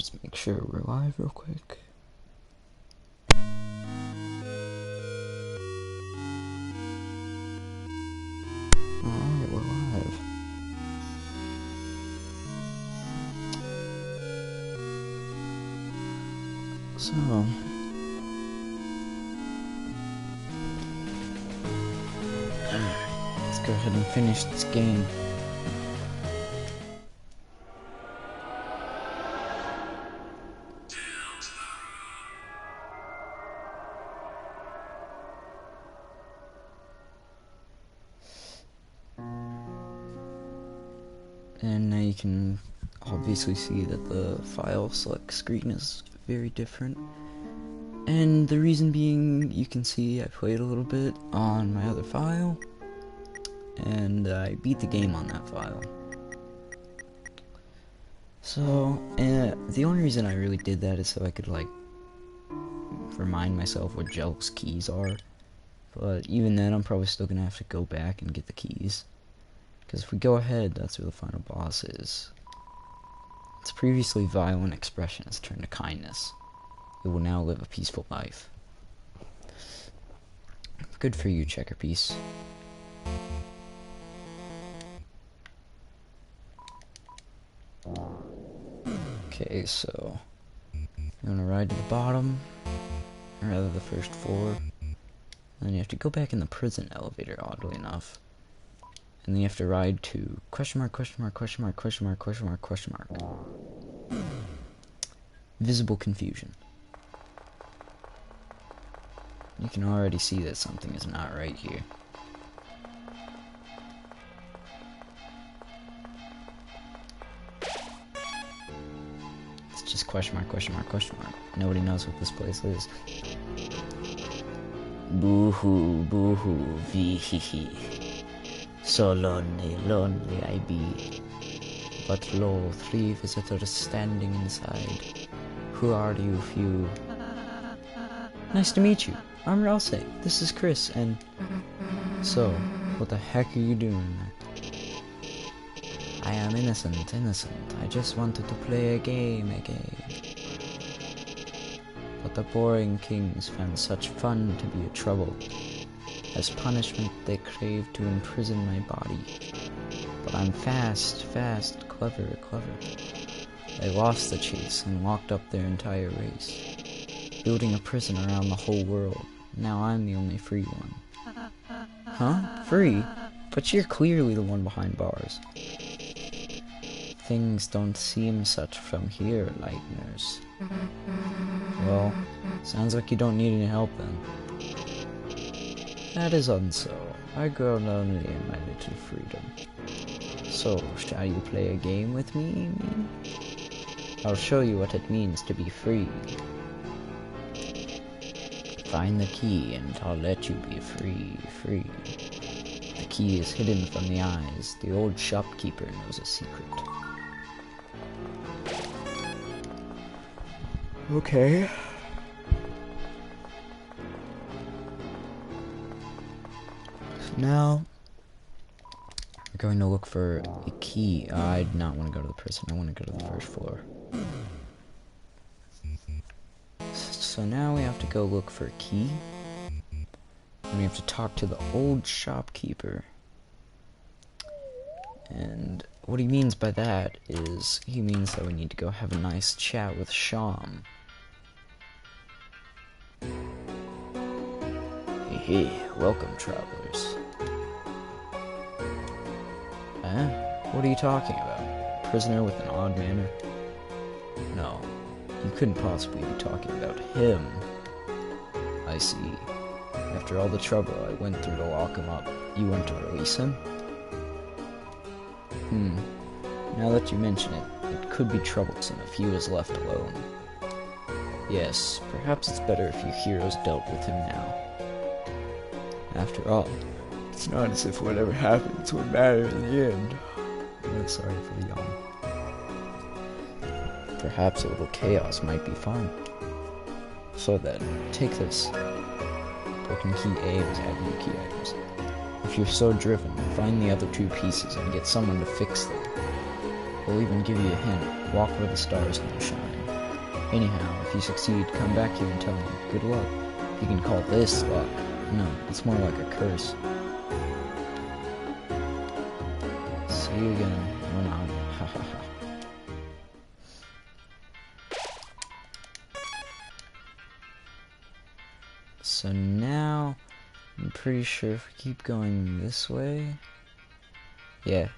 just make sure we're live real quick. Alright, we're live. So, let's go ahead and finish this game. And now you can obviously see that the file select screen is very different. And the reason being, you can see I played a little bit on my other file, and I beat the game on that file. So, the only reason I really did that is so I could, like, remind myself what Jevil's keys are. But even then, I'm probably still gonna have to go back and get the keys. Because if we go ahead, that's where the final boss is. Its previously violent expression has turned to kindness. It will now live a peaceful life. Good for you, Checker Piece. Okay, so you wanna ride to the bottom, or rather the first floor. And then you have to go back in the prison elevator, oddly enough. And then you have to ride to question mark, question mark, question mark, question mark, question mark, question mark. Visible confusion. You can already see that something is not right here. It's just question mark, question mark, question mark. Nobody knows what this place is. Boo-hoo, boo-hoo, vee-hee-hee. So lonely, lonely I be. But lo, 3 visitors standing inside. Who are you few? Nice to meet you. I'm Ralse. This is Chris, and... So, what the heck are you doing? I am innocent, innocent. I just wanted to play a game. But the boring kings found such fun to be a trouble. As punishment, they crave to imprison my body. But I'm fast, clever. They lost the chase and locked up their entire race, building a prison around the whole world. Now I'm the only free one. Huh? Free? But you're clearly the one behind bars. Things don't seem such from here, Lightners. Well, sounds like you don't need any help then. That is unso. I grow lonely in my little freedom. So, shall you play a game with me? I'll show you what it means to be free. Find the key and I'll let you be free. The key is hidden from the eyes. The old shopkeeper knows a secret. Okay. Now, we're going to look for a key. I do not want to go to the prison. I want to go to the first floor. So now we have to go look for a key. And we have to talk to the old shopkeeper. And what he means by that is, he means that we need to go have a nice chat with Sham. Hey, welcome, travelers. What are you talking about? Prisoner with an odd manner? No, you couldn't possibly be talking about him. I see. After all the trouble I went through to lock him up, you want to release him? Now that you mention it, it could be troublesome if he was left alone. Yes, perhaps it's better if you heroes dealt with him now. After all, it's not as if whatever happens would matter in the end. I'm sorry for the yawn. Perhaps a little chaos might be fun. So then, take this. Broken key A was add new key items. If you're so driven, find the other 2 pieces and get someone to fix them. We'll even give you a hint. Walk where the stars don't shine. Anyhow, if you succeed, come back here and tell me. Good luck. You can call this luck. No, it's more like a curse. See you again. Or not. Ha ha ha. So now, I'm pretty sure if we keep going this way... Yeah,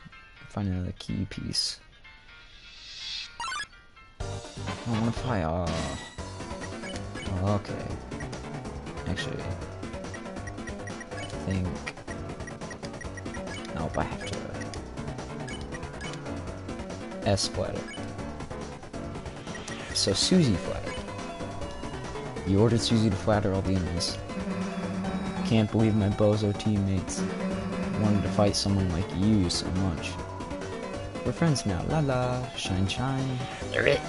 find another key piece. I want to fly. Oh, okay. Actually, I think. Nope, I have to. S-splat it. So Susie flattered. You ordered Susie to flatter all the enemies. Can't believe my bozo teammates wanted to fight someone like you so much. We're friends now. La la. Shine shine. They're it.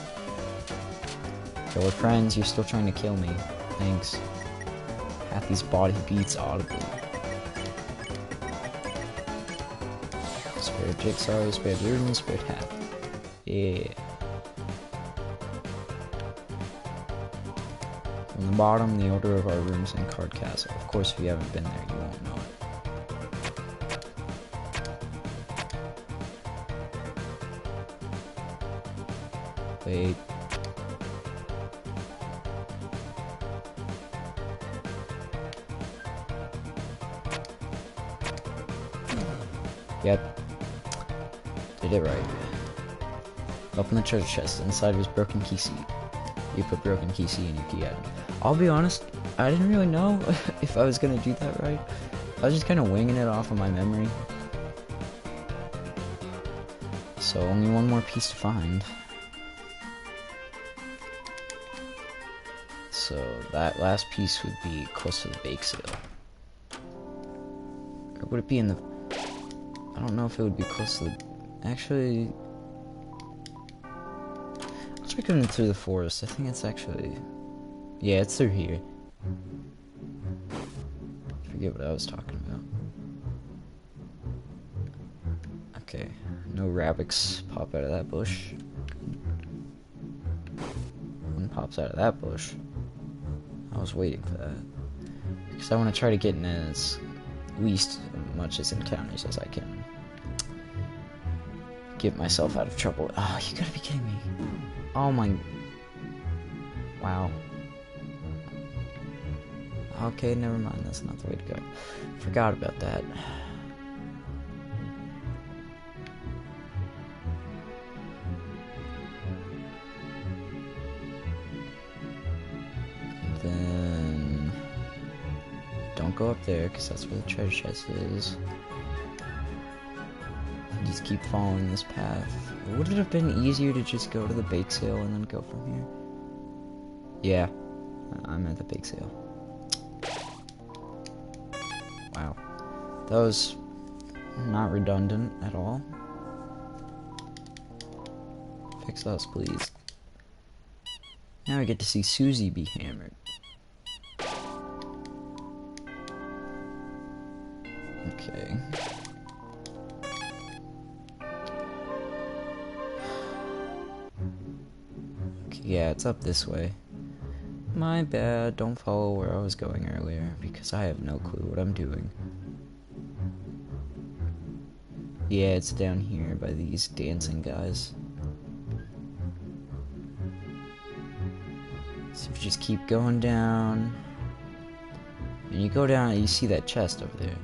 So we're friends, you're still trying to kill me. Thanks. Happy's body beats audibly. Spare Jigsaw, spare Deltarune, spare Happy. Yeah. From the bottom, the order of our rooms in Card Castle. Of course, if you haven't been there, you won't know it. Wait. Yep. Did it right. Open the treasure chest. Inside was broken key C. You put broken key C in your key item. I'll be honest, I didn't really know if I was gonna do that right. I was just kind of winging it off of my memory. So only one more piece to find. So that last piece would be close to the bake sale. Or would it be in the... I don't know if it would be close to the... Actually... Let's try going through the forest. I think it's actually... Yeah, it's through here. Forget what I was talking about. Okay. No rabbits pop out of that bush. One pops out of that bush. I was waiting for that. Because I want to try to get in as least much as encounters as I can. Get myself out of trouble. Oh, you gotta be kidding me. Oh my... Wow. Okay, never mind. That's not the way to go. Forgot about that. Then... Don't go up there, because that's where the treasure chest is. Just keep following this path. Would it have been easier to just go to the bake sale and then go from here? Yeah, I'm at the bake sale. Wow. That was not redundant at all. Fix us, please. Now I get to see Susie be hammered. Okay. Yeah, it's up this way. My bad, don't follow where I was going earlier, because I have no clue what I'm doing. Yeah, it's down here by these dancing guys. So if you just keep going down, and you go down and you see that chest over there,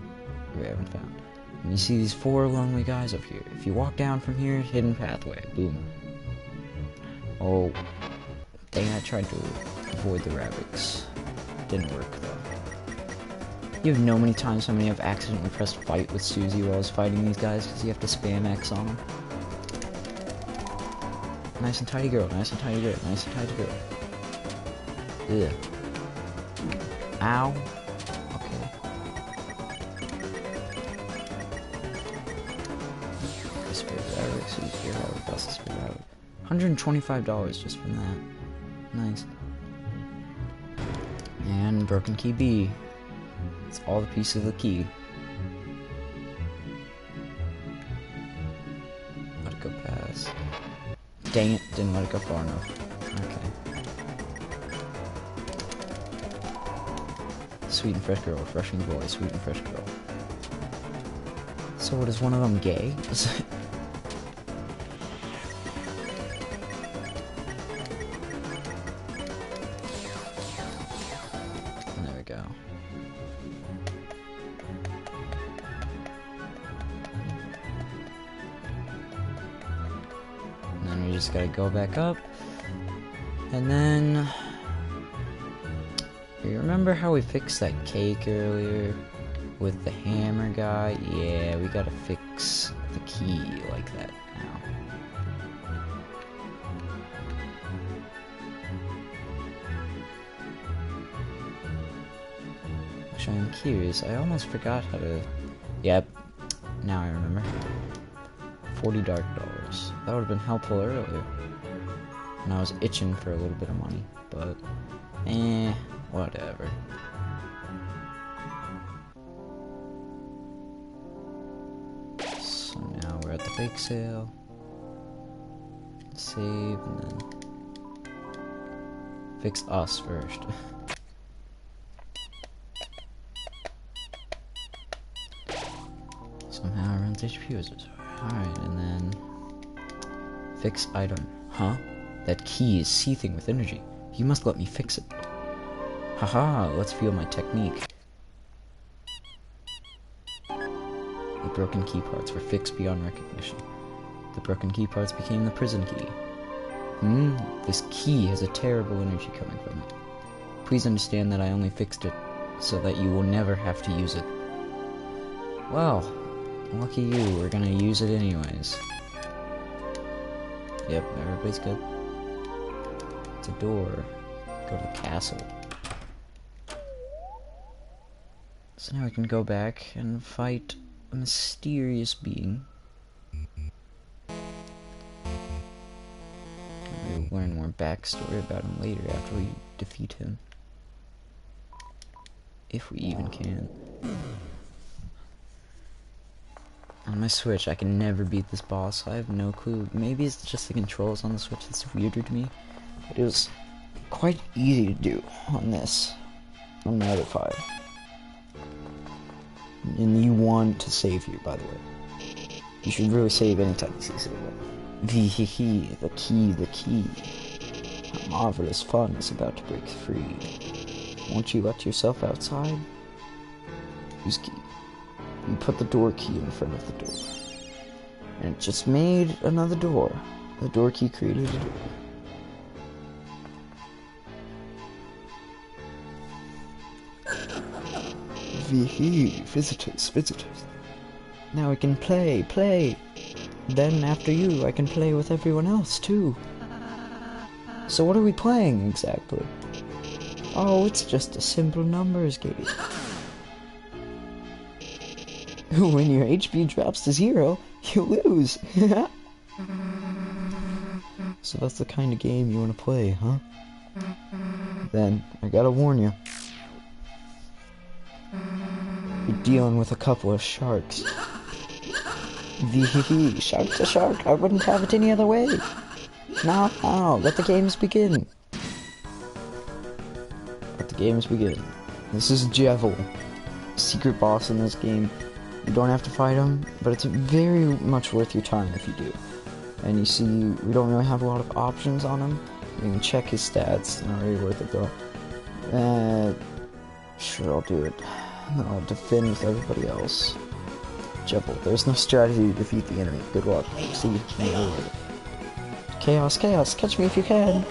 we haven't found. And you see these 4 lonely guys up here. If you walk down from here, hidden pathway, boom. Oh, dang, I tried to avoid the rabbits. Didn't work though. You have no many times how many I've accidentally pressed fight with Susie while I was fighting these guys because you have to spam X on them. Nice and tidy girl, nice and tidy girl, nice and tidy girl. Ugh. Ow. Okay. $125 just from that. Nice. And broken key B. It's all the pieces of the key. Let it go past. Dang it, didn't let it go far enough. Okay. sweet and fresh girl, rushing boy, sweet and fresh girl. So what, is one of them gay? There we go. And then we just gotta go back up. And then... You remember how we fixed that cake earlier? With the hammer guy? Yeah, we gotta fix the key like that now. Actually, I'm curious. I almost forgot how to... Yep. Now I remember. $40 dark dollars. That would have been helpful earlier. And I was itching for a little bit of money. But... whatever. So now we're at the bake sale. Save and then fix us first. Somehow it runs HP users. Alright, and then fix item. Huh? That key is seething with energy. You must let me fix it. Haha, let's feel my technique. The broken key parts were fixed beyond recognition. The broken key parts became the prison key. This key has a terrible energy coming from it. Please understand that I only fixed it so that you will never have to use it. Well, lucky you, we're gonna use it anyways. Yep, everybody's good. It's a door. Go to the castle. So now we can go back and fight a mysterious being. We'll learn more backstory about him later after we defeat him. If we even can. On my Switch, I can never beat this boss. I have no clue. Maybe it's just the controls on the Switch that's weirder to me. But it was quite easy to do on this. On my other 5. And you want to save here, by the way. You should really save anytime you see save. The key. How marvelous fun is about to break free. Won't you let yourself outside? Use key. You put the door key in front of the door. And it just made another door. The door key created a door. Visitors. Now I can play. Then after you, I can play with everyone else too. So what are we playing exactly? Oh, it's just a simple numbers game. When your HP drops to 0, you lose. So that's the kind of game you want to play, huh? Then, I gotta warn you. You're dealing with a couple of sharks. Shark to shark, I wouldn't have it any other way. Now, let the games begin. This is Jevil, secret boss in this game. You don't have to fight him, but it's very much worth your time if you do. And you see, we don't really have a lot of options on him. You can check his stats, not really worth it though. Sure, I'll do it. I'll defend with everybody else. Jevil, there's no strategy to defeat the enemy. Good luck. See you later. Chaos, catch me if you can.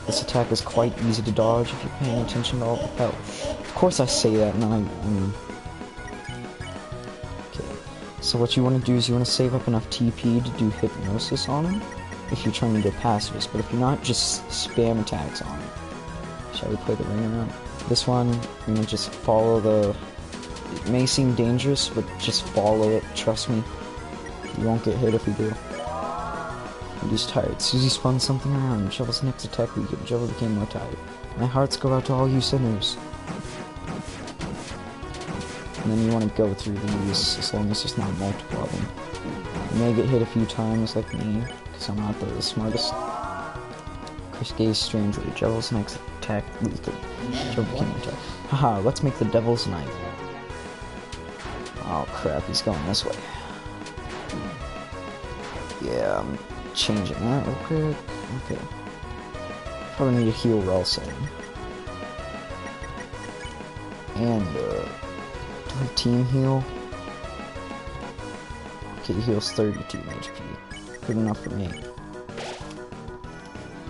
This attack is quite easy to dodge if you're paying attention to all the hell. Of course I say that, and I mean... Okay. So what you want to do is you want to save up enough TP to do hypnosis on him, if you're trying to do Pacifist, but if you're not, just spam attacks on him. Shall we play the ring around? This one, you know, just follow the... It may seem dangerous, but just follow it, trust me. You won't get hit if you do. He's tired. Susie spun something around. Jevil's next attack weakened. Jevil became more tired. My hearts go out to all you sinners. And then you want to go through these as long as there's not multiple of them. You may get hit a few times like me, because I'm not the smartest. Chris gazed strangely. Jevil's next attack weakened. Jevil became attack. Haha, let's make the devil's knife. Oh crap, he's going this way. Yeah, I'm changing that real quick. Okay. Probably need to heal Ralston. And, do I team heal? Okay, he heals 32 HP. Good enough for me.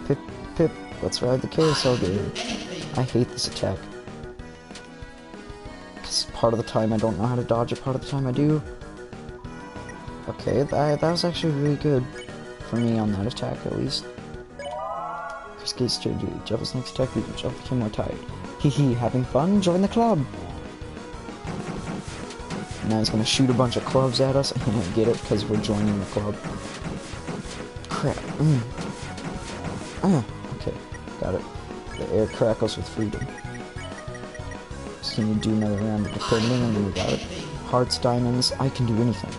Pip, Pip, let's ride the carousel game. I hate this attack. Because part of the time I don't know how to dodge it, part of the time I do. Okay, that was actually really good for me on that attack, at least. Cascade strategy. Jevil's next attack, we Jevil became more tired. Hee having fun? Join the club! Now he's gonna shoot a bunch of clubs at us. I don't get it, because we're joining the club. Crap. Okay, got it. The air crackles with freedom. Just can you do another round of defending, and then we got it. Hearts, diamonds, I can do anything.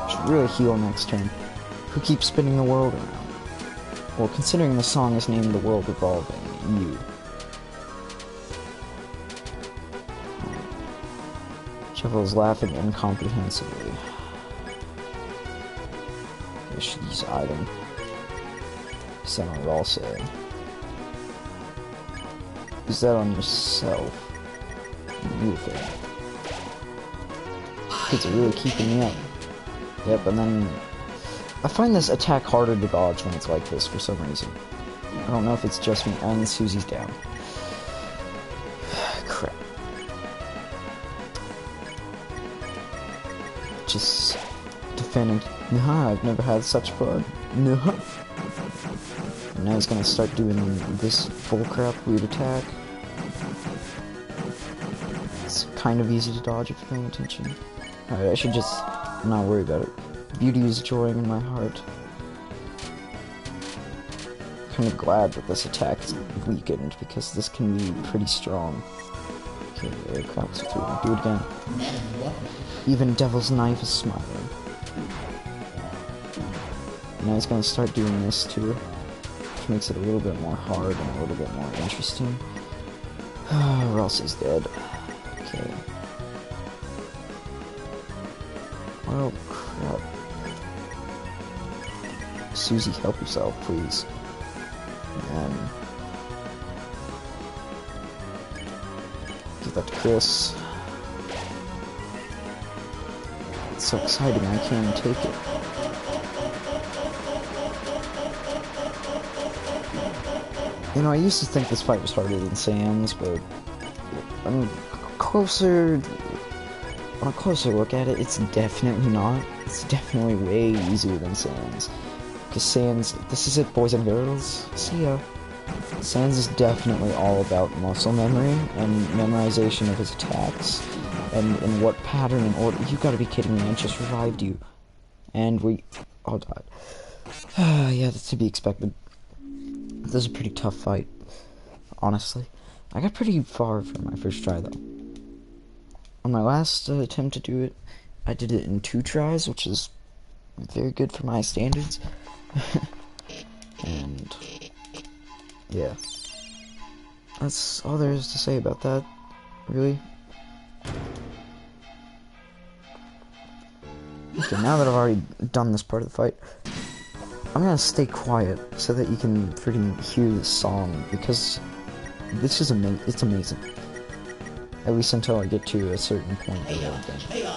Should really heal next turn. Who keeps spinning the world around? Well, considering the song is named The World Revolving, you. Jevil is laughing incomprehensibly. Use item. Set on Ralsei. Use that on yourself. Beautiful. Kids are really keeping me up. Yep, and then I find this attack harder to dodge when it's like this for some reason. I don't know if it's just me. And Susie's down. Crap. Just defending. Nah, I've never had such fun. Nah. And now he's gonna start doing this bullcrap weird attack. It's kind of easy to dodge if you're paying attention. Alright, I should just not worry about it. Beauty is joying in my heart. Kind of glad that this attack is weakened because this can be pretty strong. Okay, air cracks through. Do it again. Even Devil's Knife is smiling. Now he's gonna start doing this too, which makes it a little bit more hard and a little bit more interesting. Or else he's dead. Okay. Oh crap. Susie, help yourself, please. And give that to Chris. It's so exciting, I can't even take it. You know, I used to think this fight was harder than Sam's, but on a closer look at it, it's definitely not. It's definitely way easier than Sam's. Because Sans, this is it, boys and girls. See ya. Sans is definitely all about muscle memory and memorization of his attacks and in what pattern and order. You gotta be kidding me! I just revived you, and we all died. Yeah, that's to be expected. This is a pretty tough fight, honestly. I got pretty far for my first try, though. On my last attempt to do it, I did it in 2 tries, which is very good for my standards. And yeah, that's all there is to say about that, really. Okay, now that I've already done this part of the fight, I'm gonna stay quiet so that you can freaking hear this song, because this is it's amazing. At least until I get to a certain point of the thing.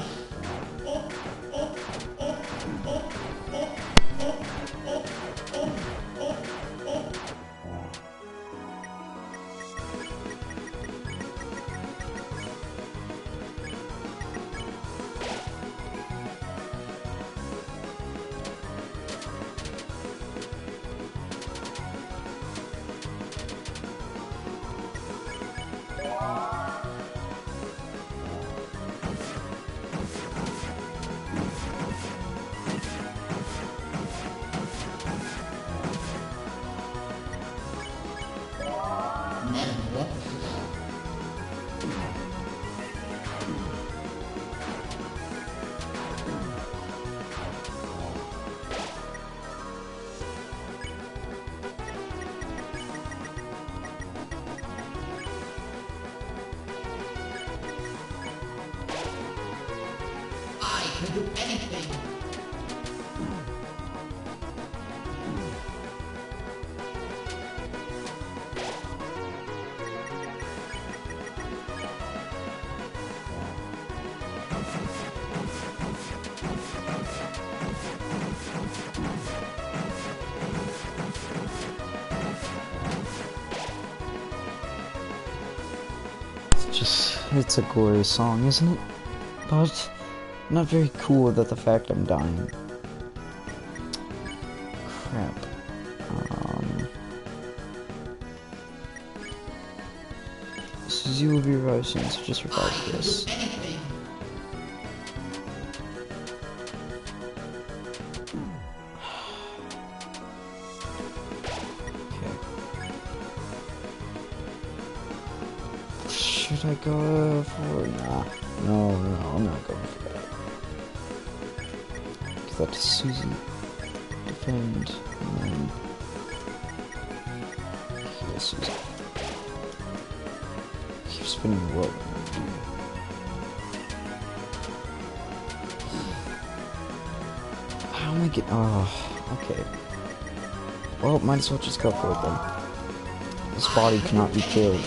It's a glorious song, isn't it? But not very cool that the fact I'm dying. Crap. Suzy will be revived soon, so just revive this. Should I go for... Nah. No, I'm not going for that. Give that to Suzy. Defend. And then... Heal Suzy. Keep spinning the world. How am I getting... Oh, okay. Well, might as well just go for it then. This body cannot be killed.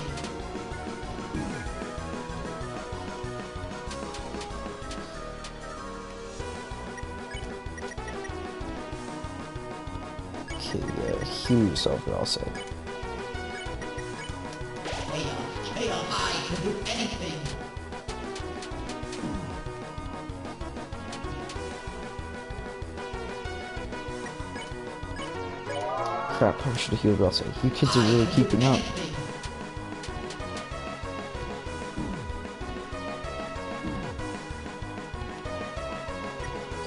Heal yourself, but I'll say. Crap, I should have healed, but I'll say. You kids are really keeping up.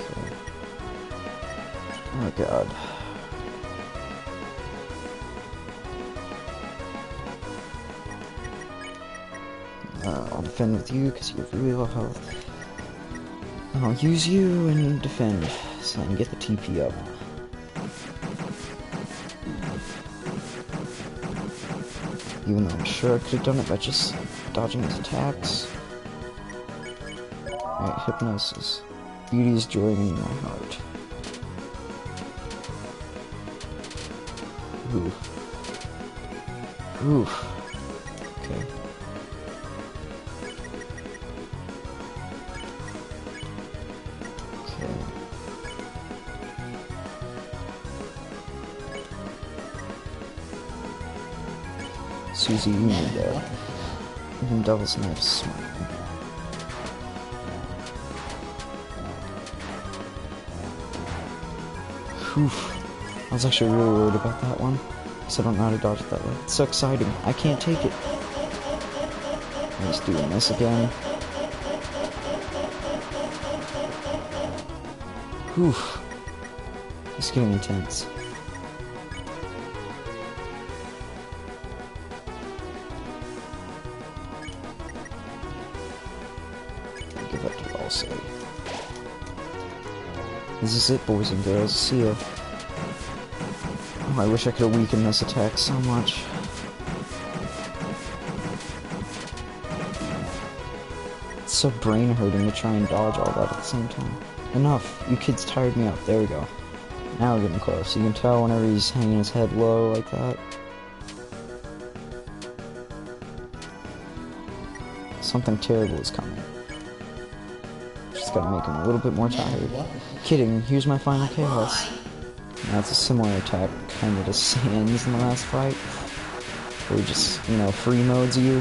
Okay. Oh god. I'll defend with you because you have really low health. And I'll use you and defend so I can get the TP up. Even though I'm sure I could have done it by just dodging his attacks. Alright, hypnosis. Beauty is joining my heart. Oof. Oof. Okay. Suzy, you need that. Even Devil's Knife's smart. Oof. I was actually really worried about that one, because I don't know how to dodge it that way. It's so exciting. I can't take it. I'm just doing this again. Oof. It's getting intense. Give that to Balsa. This is it, boys and girls. See ya. Oh, I wish I could have weakened this attack so much. It's so brain hurting to try and dodge all that at the same time. Enough. You kids tired me out. There we go. Now we're getting close. You can tell whenever he's hanging his head low like that. Something terrible is coming. Just gotta make him a little bit more tired. Kidding, here's my final chaos. Now it's a similar attack, kind of to Sans in the last fight. Where he just, you know, free modes you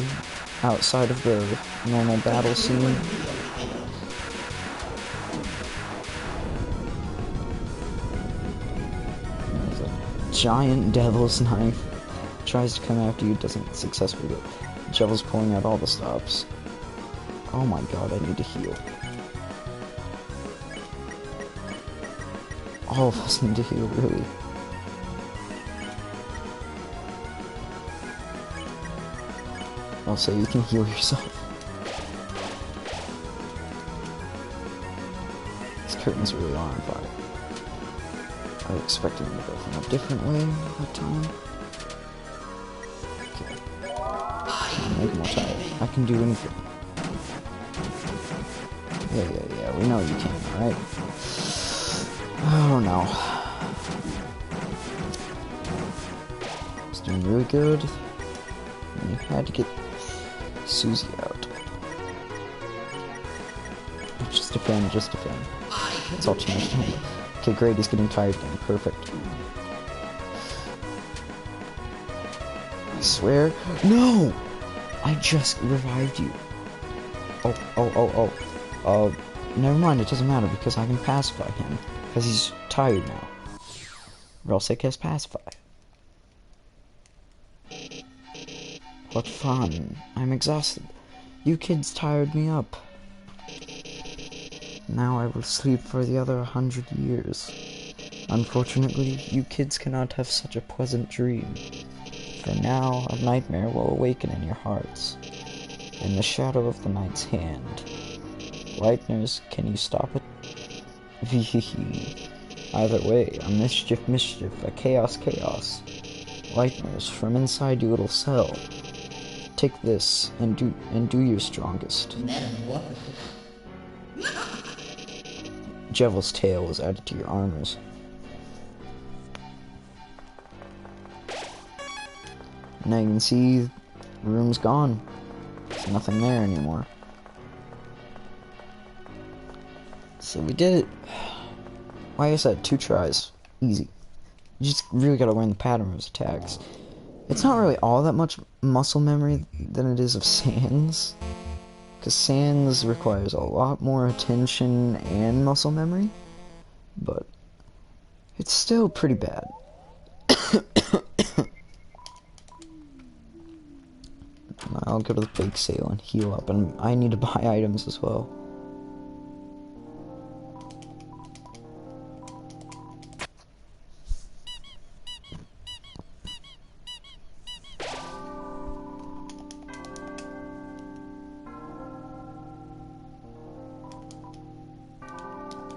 outside of the normal battle scene. There's a giant devil's knife. Tries to come after you, doesn't successfully get. Jevil's pulling out all the stops. Oh my god, I need to heal. All of us need to heal, really. I'll say you can heal yourself. This curtain's really on fire. I was expecting to go from a different way that time. Okay. Make him more tired. I can do anything. Yeah, we know you can, alright? Oh no. It's doing really good. And you had to get Susie out. Just defend, just defend. That's all too much to handle. Okay, great, he's getting tired again. Perfect. I swear. No! I just revived you. Never mind, it doesn't matter because I can pacify him. Because he's tired now. Or else I cast pacify. What fun. I'm exhausted. You kids tired me up. Now I will sleep for the other 100 years. Unfortunately, you kids cannot have such a pleasant dream. For now, a nightmare will awaken in your hearts. In the shadow of the night's hand. Lightners, can you stop it? Vehehe. Either way, a mischief, a chaos. Lightners, from inside your little cell. Take this and do your strongest. Jevil's tail was added to your armors. Now you can see the room's gone. There's nothing there anymore. So we did it. Like I said, 2 tries. Easy. You just really gotta learn the pattern of his attacks. It's not really all that much muscle memory than it is of Sans. Because Sans requires a lot more attention and muscle memory. But it's still pretty bad. I'll go to the bake sale and heal up, and I need to buy items as well.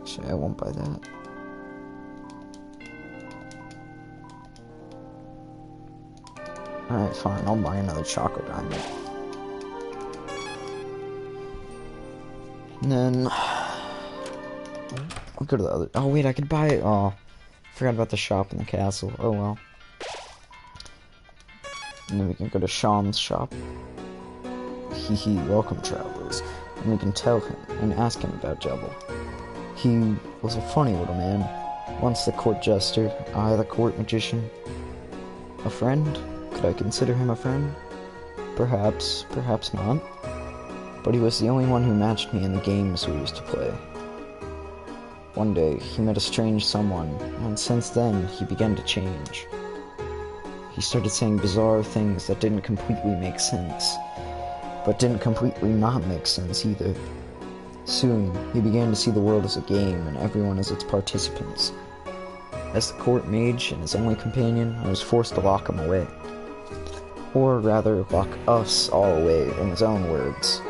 Actually, I won't buy that. Alright, fine, I'll buy another chocolate diamond. And then I'll go to the other. Oh wait, I could buy it. Oh, forgot about the shop in the castle. Oh well. And then we can go to Sham's shop. Hee, welcome travelers. And we can tell him and ask him about Jevil. He was a funny little man. Once the court jester, I the court magician. A friend? Could I consider him a friend? Perhaps, perhaps not. But he was the only one who matched me in the games we used to play. One day, he met a strange someone, and since then, he began to change. He started saying bizarre things that didn't completely make sense, but didn't completely not make sense either. Soon, he began to see the world as a game and everyone as its participants. As the court mage and his only companion, I was forced to lock him away. Or rather, lock us all away, in his own words.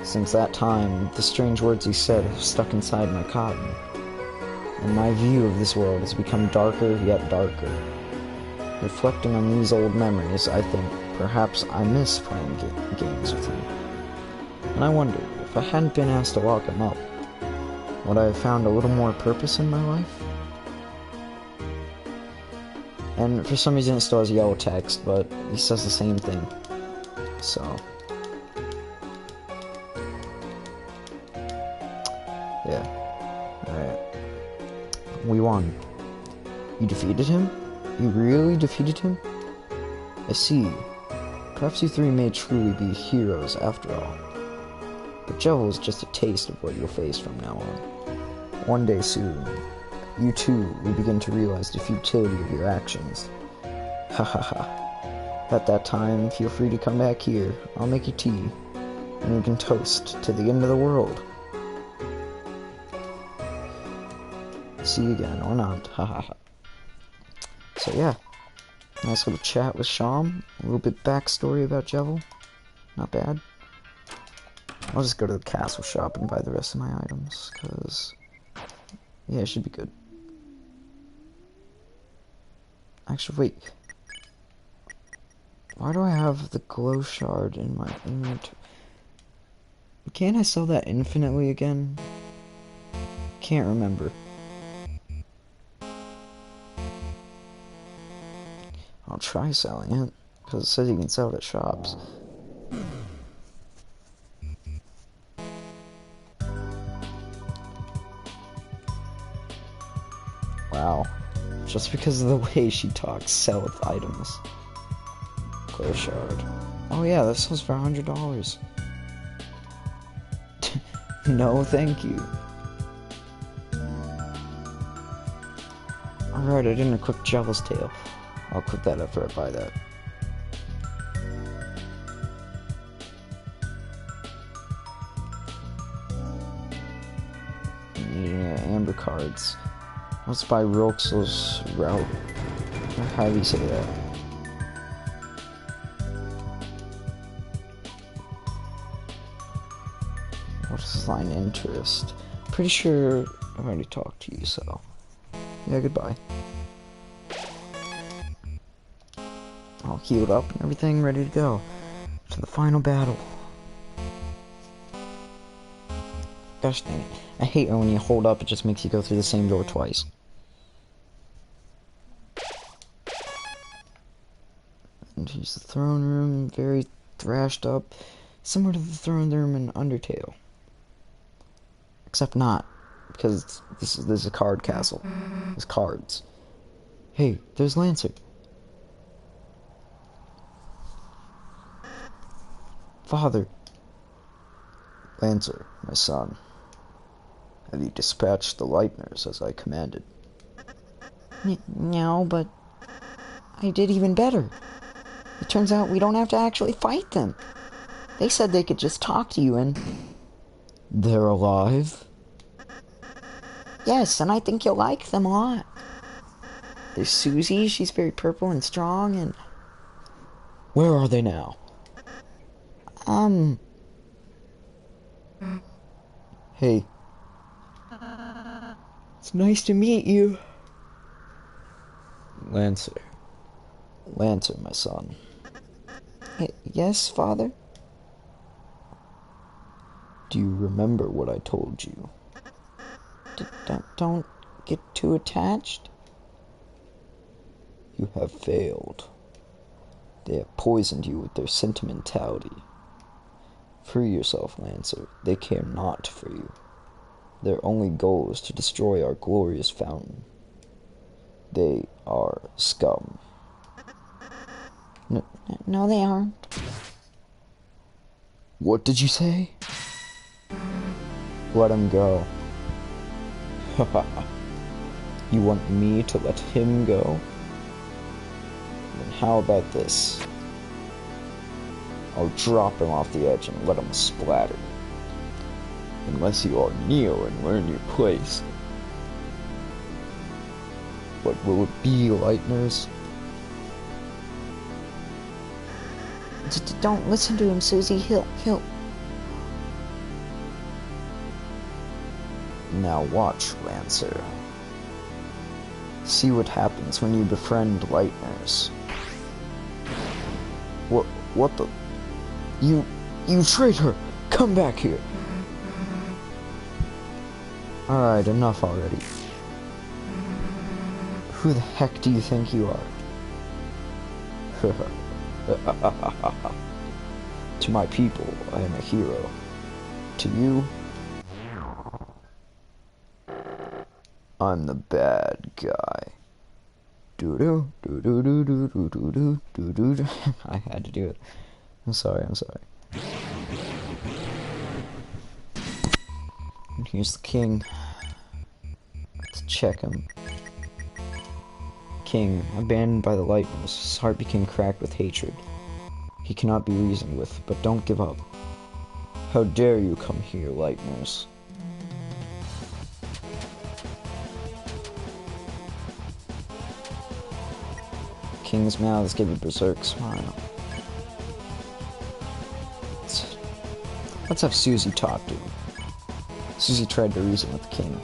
Since that time, the strange words he said have stuck inside my cotton, and my view of this world has become darker yet darker. Reflecting on these old memories, I think perhaps I miss playing games with him. And I wonder, if I hadn't been asked to lock him up, would I have found a little more purpose in my life? And for some reason it still has yellow text, but he says the same thing. So yeah. Alright. We won. You defeated him? You really defeated him? I see. Perhaps you 3 may truly be heroes after all. But Jevil is just a taste of what you'll face from now on. One day soon, you too will begin to realize the futility of your actions. Ha ha ha. At that time, feel free to come back here. I'll make you tea. And we can toast to the end of the world. See you again, or not. Ha ha ha. So yeah. Nice little chat with Sham. A little bit backstory about Jevil. Not bad. I'll just go to the castle shop and buy the rest of my items, because yeah, it should be good. Actually, wait. Why do I have the glow shard in my inventory? Can't I sell that infinitely again? Can't remember. I'll try selling it, because it says you can sell it at shops. Wow. Just because of the way she talks, selleth items. Clay shard. Oh yeah, this sells for $100. No, thank you. Alright, I didn't equip Jevil's tail. I'll equip that after I buy that. Yeah, amber cards. Let's buy Roxel's route. How do you say that? What is line interest? Pretty sure I've already talked to you, so yeah, goodbye. All healed up and everything, ready to go to the final battle. Gosh dang it. I hate it when you hold up, it just makes you go through the same door twice. And here's the throne room, very thrashed up, similar to the throne room in Undertale. Except not, because this is a card castle. There's cards. Hey, there's Lancer. Father. Lancer, my son. Have you dispatched the Lightners as I commanded? No, but I did even better. It turns out we don't have to actually fight them. They said they could just talk to you and... They're alive? Yes, and I think you'll like them a lot. There's Susie, she's very purple and strong, and... Where are they now? Hey. It's nice to meet you. Lancer. Lancer, my son. Yes, father? Do you remember what I told you? Don't get too attached. You have failed. They have poisoned you with their sentimentality. Free yourself, Lancer. They care not for you. Their only goal is to destroy our glorious fountain. They are scum. No, they aren't. What did you say? Let him go. You want me to let him go? Then how about this? I'll drop him off the edge and let him splatter. Unless you all kneel and learn your place. What will it be, Lightners? Don't listen to him, Susie. He'll... Now watch, Lancer. See what happens when you befriend Lightners. What the... You traitor! Come back here! Alright, enough already. Who the heck do you think you are? To my people, I am a hero. To you, I'm the bad guy. Doo-doo, doo-doo, doo-doo, doo-doo, doo-doo, doo. I had to do it. I'm sorry. And here's the king. Let's check him. King, abandoned by the Lightners, his heart became cracked with hatred. He cannot be reasoned with, but don't give up. How dare you come here, Lightners? King's mouths gave a berserk smile. Let's have Susie talk to him. Susie tried to reason with the king.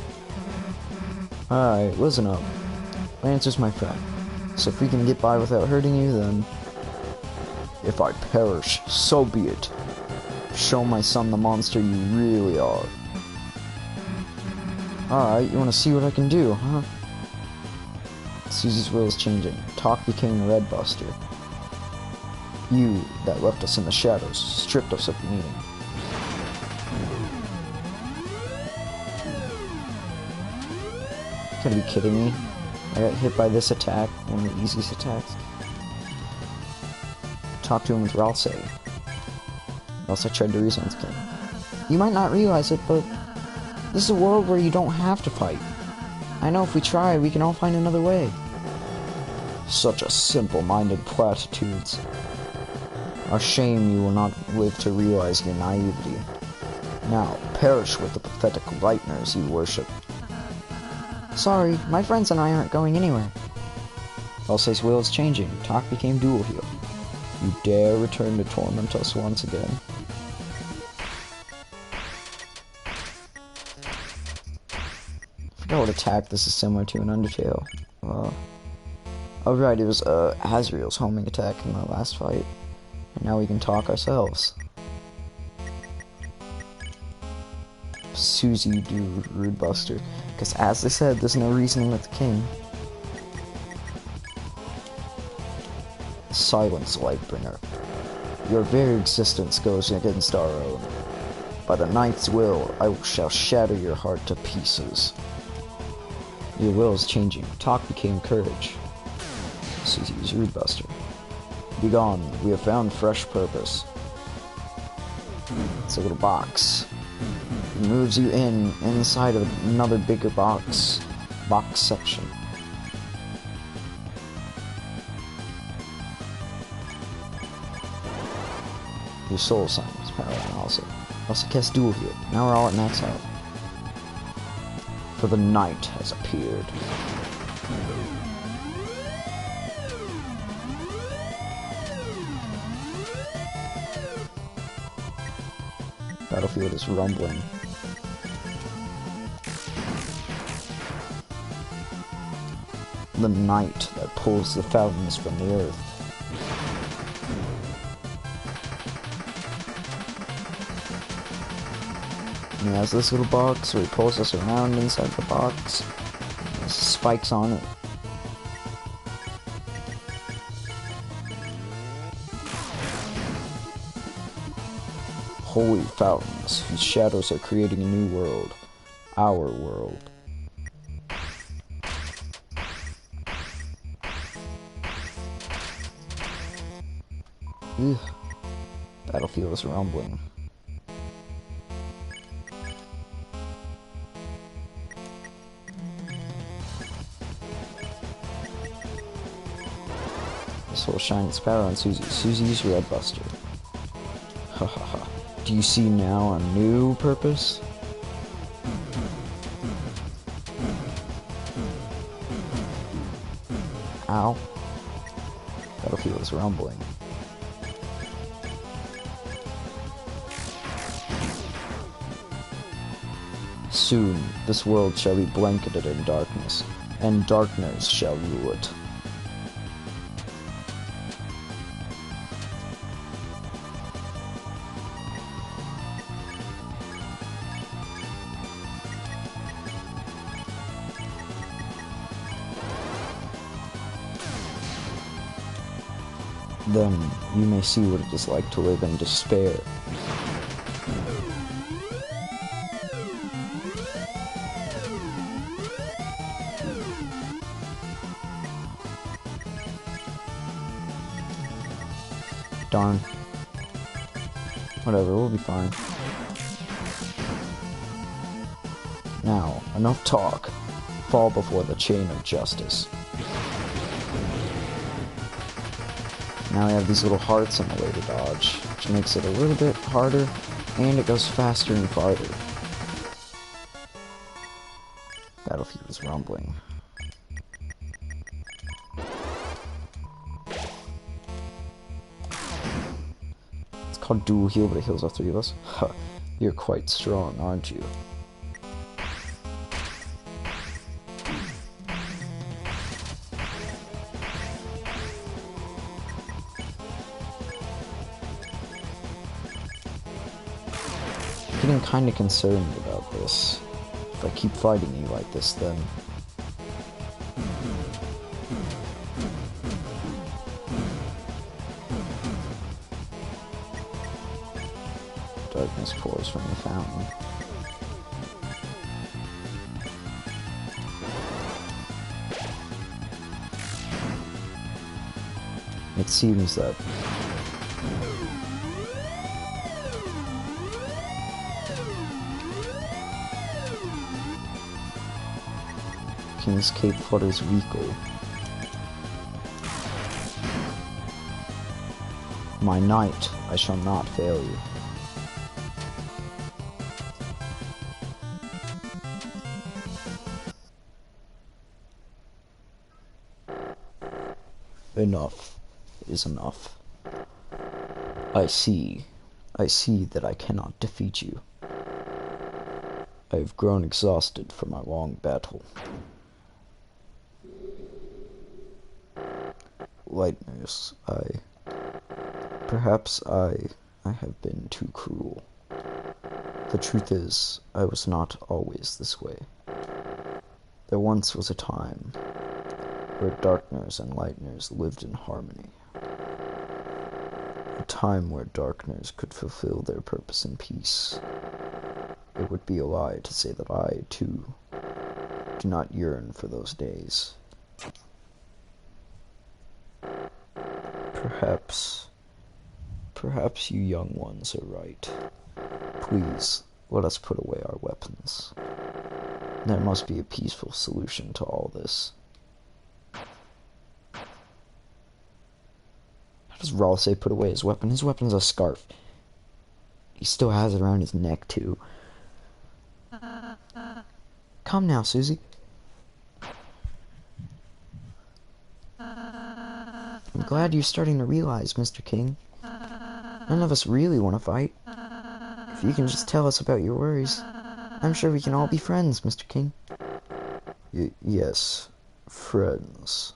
Alright, listen up. Lancer's my friend, so if we can get by without hurting you, then... If I perish, so be it. Show my son the monster you really are. Alright, you wanna see what I can do, huh? Susie's will is changing. Talk became a red buster. You that left us in the shadows, stripped us of meaning. You gotta be kidding me. I got hit by this attack, one of the easiest attacks. Talk to him with Ralsei. Else I tried to reason with King. You might not realize it, but this is a world where you don't have to fight. I know if we try, we can all find another way. Such a simple-minded platitudes. A shame you will not live to realize your naivety. Now, perish with the pathetic lighteners you worship. Sorry, my friends and I aren't going anywhere. Elsei's will is changing. Talk became dual heal. You dare return to torment us once again? I forgot what attack this is similar to in Undertale. Oh right, it was Azrael's homing attack in the last fight. And now we can talk ourselves. Susie, do Rude Buster. Because as I said, there's no reasoning with the king. Silence, Lightbringer. Your very existence goes against our own. By the Ninth's will, I shall shatter your heart to pieces. Your will is changing. Talk became courage. Susie's Rude Buster. Begone, we have found fresh purpose. It's a little box. It moves you inside of another bigger box section. Your soul sign is powered also. Also cast dual heal. Now we're all at max health. For the night has appeared. Battlefield is rumbling. The night that pulls the fountains from the earth. And he has this little box where he pulls us around inside the box. There's spikes on it. Holy fountains, whose shadows are creating a new world. Our world. Ugh. Battlefield is rumbling. This will shine its power on Susie. Susie's Red Buster. Ha ha ha. Do you see now a new purpose? Ow. Battlefield is rumbling. Soon, this world shall be blanketed in darkness, and darkness shall rule it. Then you may see what it is like to live in despair. Darn. Whatever, we'll be fine. Now, enough talk. Fall before the chain of justice. Now we have these little hearts on the way to dodge, which makes it a little bit harder, and it goes faster and farther. Battlefield is rumbling. It's called dual heal, but it heals all three of us. Huh, you're quite strong, aren't you? getting kinda concerned about this. If I keep fighting you like this, then... Darkness pours from the fountain. It seems that King's Cape flutters weakly. My knight, I shall not fail you. Enough is enough. I see that I cannot defeat you. I have grown exhausted from our long battle. Lightners, perhaps I have been too cruel. The truth is, I was not always this way. There once was a time where darkners and lightners lived in harmony. A time where darkners could fulfill their purpose in peace. It would be a lie to say that I, too, do not yearn for those days. Perhaps you young ones are right. Please, let us put away our weapons. There must be a peaceful solution to all this. How does Rawl say put away his weapon? His weapon's a scarf. He still has it around his neck, too. Come now, Susie. I'm glad you're starting to realize, Mr. King. None of us really want to fight. If you can just tell us about your worries, I'm sure we can all be friends, Mr. King. Yes, friends.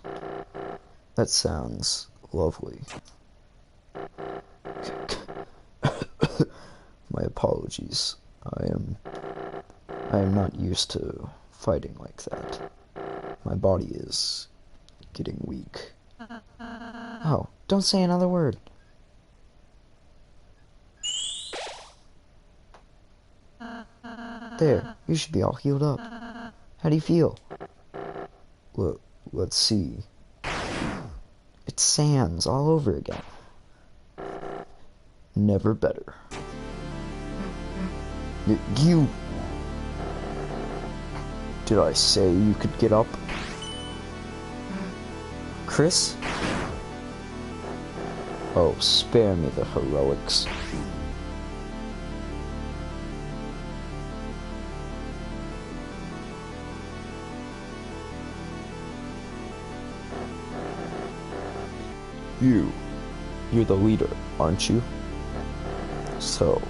That sounds lovely. My apologies. I am not used to fighting like that. My body is getting weak. Oh, don't say another word. There, you should be all healed up. How do you feel? Let's see. It's Sans all over again. Never better. You... Did I say you could get up? Chris? Oh, spare me the heroics. You're the leader, aren't you? So,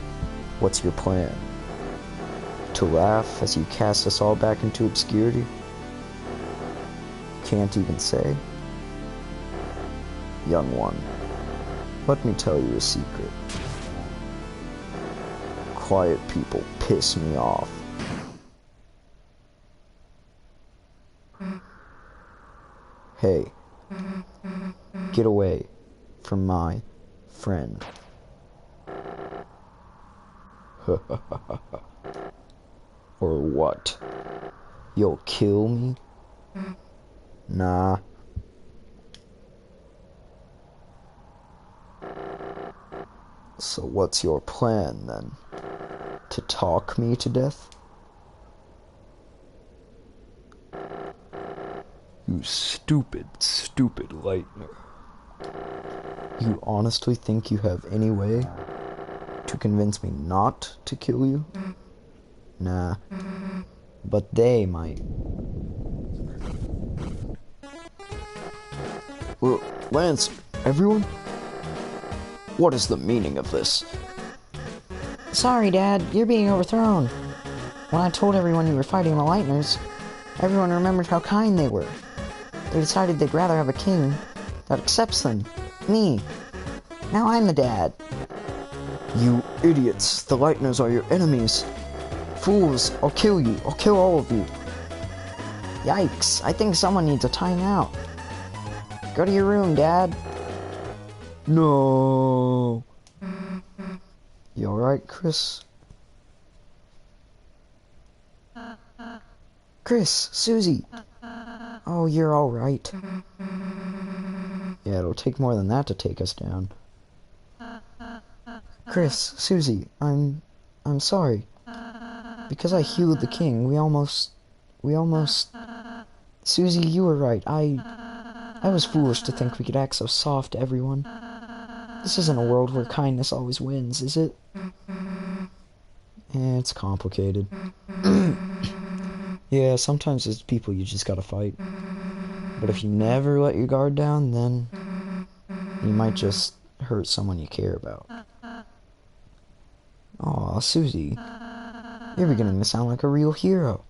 what's your plan? To laugh as you cast us all back into obscurity? Can't even say? Young one, let me tell you a secret. Quiet people piss me off. Hey, get away from my friend. Or what? You'll kill me? Nah. So what's your plan, then? To talk me to death? You stupid Lightner. You honestly think you have any way to convince me not to kill you? Nah. But they might. Lance, everyone? What is the meaning of this? Sorry, Dad, you're being overthrown. When I told everyone you were fighting the Lightners, everyone remembered how kind they were. They decided they'd rather have a king that accepts them. Me. Now I'm the dad. You idiots! The Lightners are your enemies! Fools! I'll kill you! I'll kill all of you! Yikes! I think someone needs a timeout. Go to your room, Dad. No. You alright, Chris? Chris, Susie. Oh, you're alright. Yeah, it'll take more than that to take us down. Chris, Susie, I'm sorry. Because I healed the king, we almost... Susie, you were right. I was foolish to think we could act so soft to everyone. This isn't a world where kindness always wins, is it? It's complicated. Yeah, sometimes there's people you just gotta fight. But if you never let your guard down, then you might just hurt someone you care about. Aw, Susie. You're beginning to sound like a real hero.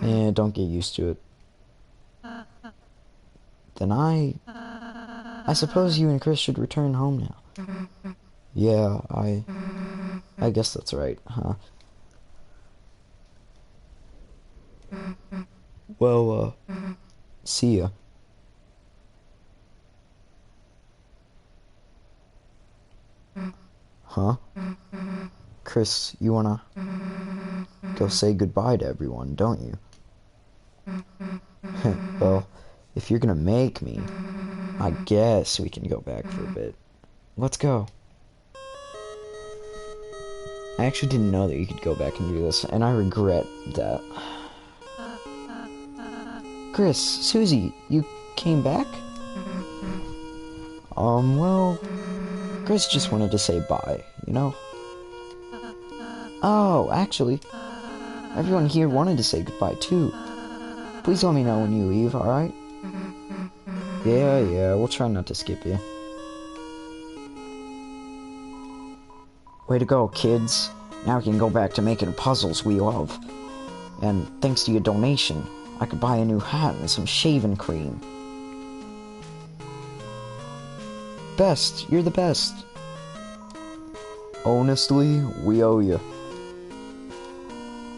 Don't get used to it. Then I suppose you and Chris should return home now. Yeah, I guess that's right, huh? Well, see ya. Huh? Chris, you wanna go say goodbye to everyone, don't you? Well, if you're gonna make me, I guess we can go back for a bit. Let's go. I actually didn't know that you could go back and do this, and I regret that. Chris, Susie, you came back? Well, Chris just wanted to say bye, you know? Oh, actually, everyone here wanted to say goodbye too. Please let me know when you leave, alright? Yeah, we'll try not to skip you. Way to go, kids. Now we can go back to making puzzles we love. And thanks to your donation, I could buy a new hat and some shaving cream. Best, you're the best. Honestly, we owe you.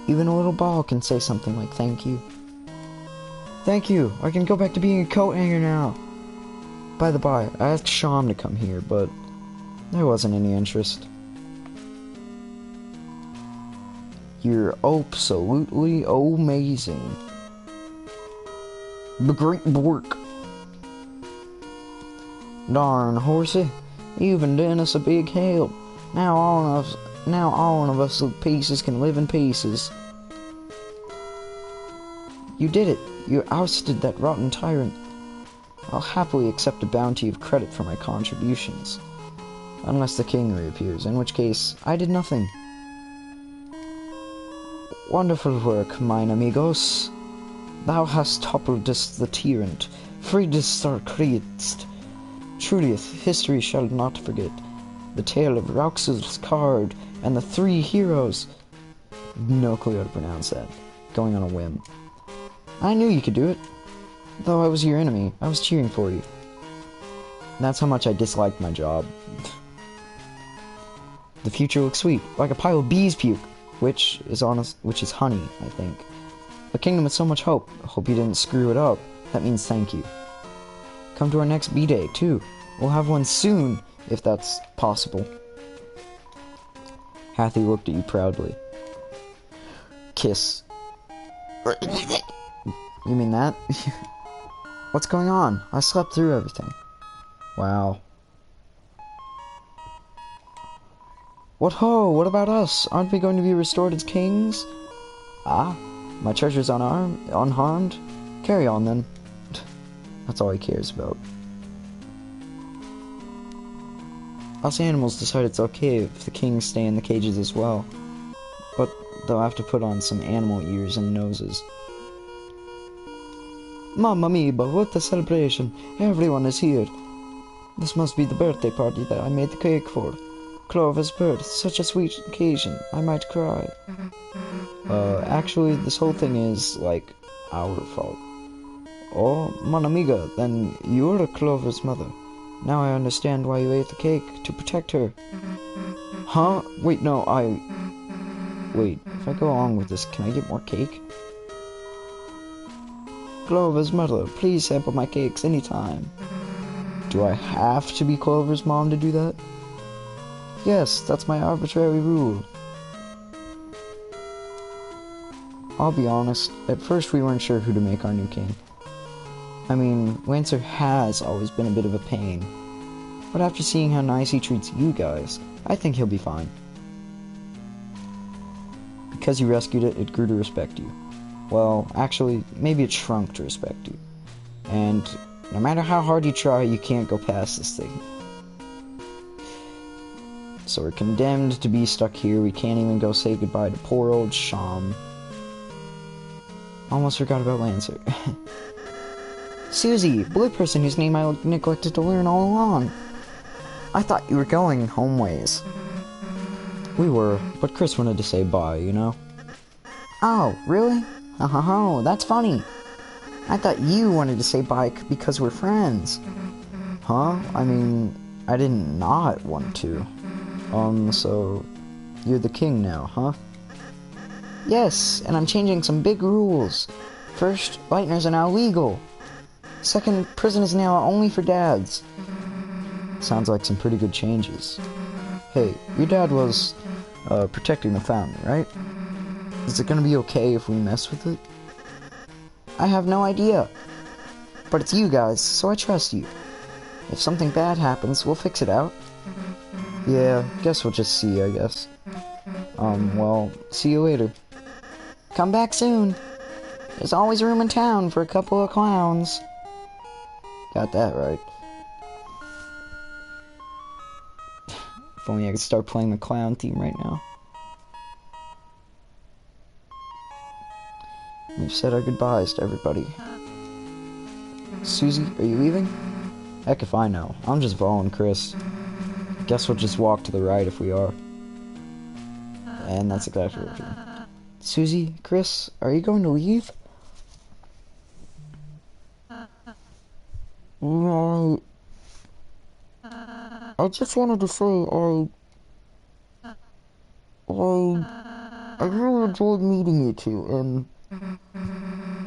Even a little ball can say something like thank you. Thank you, I can go back to being a coat hanger now. By the by, I asked Sham to come here, but there wasn't any interest. You're absolutely amazing. Great work. Darn, horsey, you've been doing us a big help. Now all of us little pieces can live in pieces. You did it. You ousted that rotten tyrant. I'll happily accept a bounty of credit for my contributions. Unless the king reappears, in which case, I did nothing. Wonderful work, mine amigos. Thou hast toppled the tyrant, freedest our creedst. Truly, history shall not forget the tale of Raux's card and the 3 heroes. No clue how to pronounce that. Going on a whim. I knew you could do it. Though I was your enemy, I was cheering for you. That's how much I disliked my job. The future looks sweet, like a pile of bees' puke, which is honey, I think. A kingdom with so much hope. Hope you didn't screw it up. That means thank you. Come to our next B-Day, too. We'll have one soon, if that's possible. Hathy looked at you proudly. Kiss. You mean that? What's going on? I slept through everything. Wow. What ho? What about us? Aren't we going to be restored as kings? Ah, my treasure's unharmed? Carry on then. That's all he cares about. Us animals decide it's okay if the kings stay in the cages as well. But they'll have to put on some animal ears and noses. Mamma mia, what a celebration! Everyone is here. This must be the birthday party that I made the cake for. Clover's birth, such a sweet occasion, I might cry. Actually, this whole thing is, like, our fault. Oh, mon amiga, then you're Clover's mother. Now I understand why you ate the cake, to protect her. Huh? Wait, no, Wait, if I go along with this, can I get more cake? Clover's mother, please sample my cakes anytime. Do I have to be Clover's mom to do that? Yes, that's my arbitrary rule. I'll be honest, at first we weren't sure who to make our new king. I mean, Lancer has always been a bit of a pain, but after seeing how nice he treats you guys, I think he'll be fine. Because you rescued it, it grew to respect you. Well, actually, maybe it shrunk to respect you. And no matter how hard you try, you can't go past this thing. So we're condemned to be stuck here. We can't even go say goodbye to poor old Sham. Almost forgot about Lancer. Susie, blue person whose name I neglected to learn all along. I thought you were going homeways. We were, but Chris wanted to say bye, you know? Oh, really? Oh, that's funny. I thought you wanted to say bye because we're friends. Huh? I mean, I didn't not want to. So you're the king now, huh? Yes, and I'm changing some big rules. First, lighteners are now legal. Second, prison is now only for dads. Sounds like some pretty good changes. Hey, your dad was, protecting the fountain, right? Is it gonna be okay if we mess with it? I have no idea. But it's you guys, so I trust you. If something bad happens, we'll fix it out. Yeah, guess we'll just see, I guess. Well, see you later. Come back soon. There's always room in town for a couple of clowns. Got that right. If only I could start playing the clown theme right now. We've said our goodbyes to everybody. Susie, are you leaving? Heck if I know. I'm just following Chris. Guess we'll just walk to the right if we are. And that's exactly what we're doing. Susie, Chris, are you going to leave? No. I just wanted to say I really enjoyed meeting you two, and...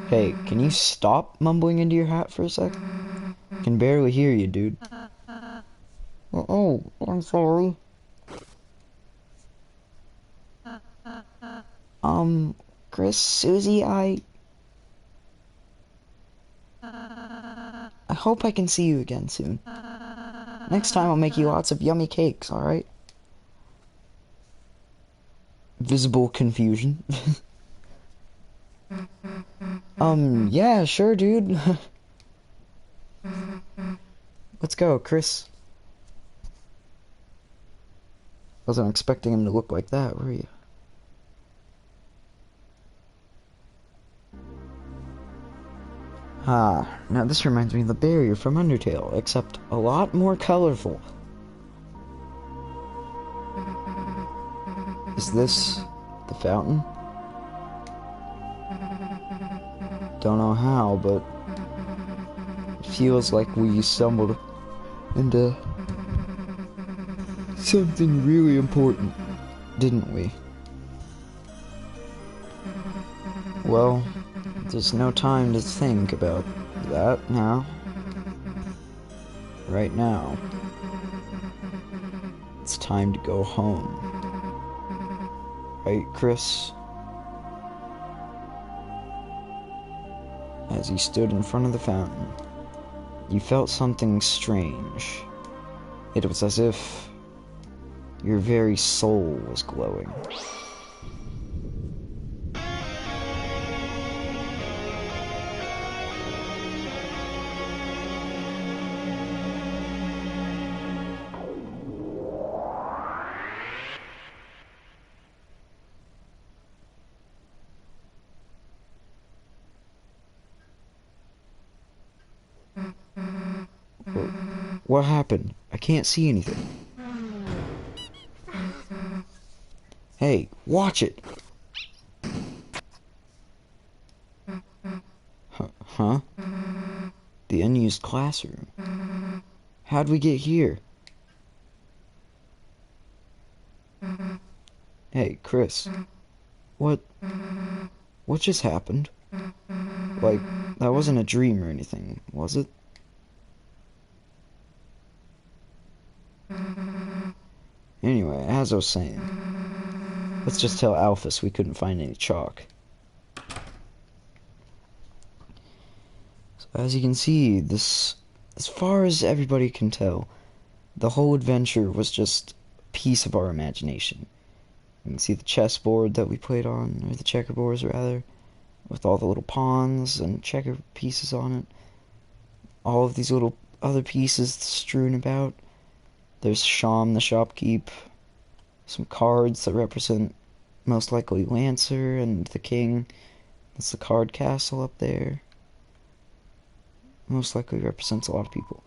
Hey, can you stop mumbling into your hat for a sec? I can barely hear you, dude. Oh, I'm sorry. Chris, Susie, I hope I can see you again soon. Next time I'll make you lots of yummy cakes, alright? Visible confusion. Yeah, sure, dude. Let's go, Chris. Wasn't expecting him to look like that, were you? Ah, now this reminds me of the barrier from Undertale, except a lot more colorful. Is this the fountain? Don't know how, but it feels like we stumbled into something really important, didn't we? Well, there's no time to think about that now. Right now, it's time to go home. Right, Chris? As he stood in front of the fountain, you felt something strange. It was as if your very soul was glowing. What happened? I can't see anything. Hey, watch it! Huh? The unused classroom. How'd we get here? Hey, Chris. What just happened? Like, that wasn't a dream or anything, was it? Anyway, as I was saying, let's just tell Alphys we couldn't find any chalk. So as you can see, this, as far as everybody can tell, the whole adventure was just a piece of our imagination. You can see the chessboard that we played on, or the checkerboards rather, with all the little pawns and checker pieces on it. All of these little other pieces strewn about. There's Sham the shopkeep, some cards that represent most likely Lancer and the king. That's the card castle up there. Most likely represents a lot of people.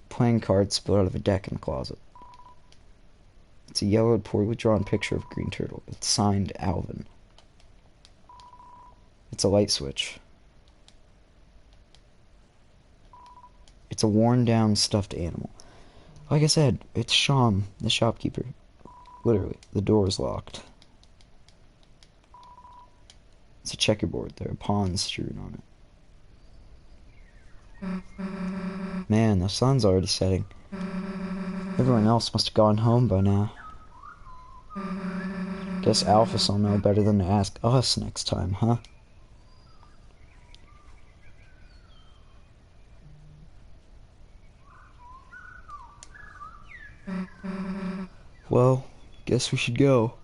Playing cards spilled out of a deck in the closet. It's a yellowed, poorly drawn picture of a green turtle. It's signed Alvin. It's a light switch. It's a worn-down stuffed animal. Like I said, it's Sham, the shopkeeper. Literally, the door is locked. It's a checkerboard. There are pawns strewn on it. Man, the sun's already setting. Everyone else must have gone home by now. Guess Alphys will know better than to ask us next time, huh? Well, guess we should go.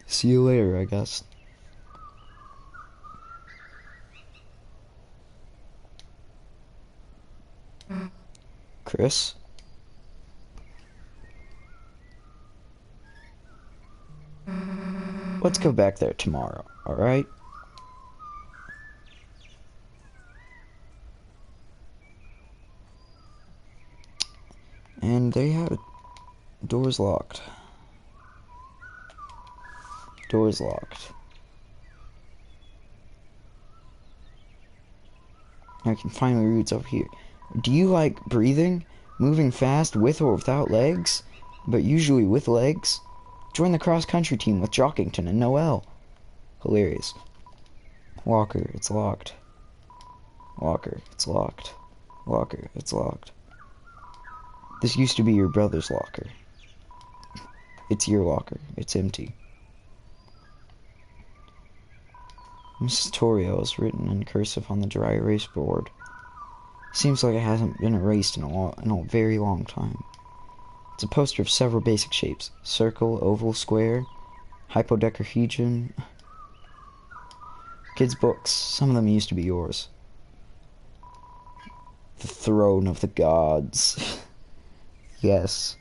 See you later, I guess. Chris? Let's go back there tomorrow, alright? And there you have it. Door's locked. Door's locked. I can finally read what's over here. Do you like breathing? Moving fast with or without legs? But usually with legs? Join the cross-country team with Jockington and Noel. Hilarious. Walker, it's locked. Walker, it's locked. Walker, it's locked. This used to be your brother's locker. It's your locker. It's empty. Mrs. Toriel is written in cursive on the dry erase board. Seems like it hasn't been erased in a very long time. It's a poster of several basic shapes. Circle, oval, square, hypodecahedron. Kids' books. Some of them used to be yours. The Throne of the Gods. Yes.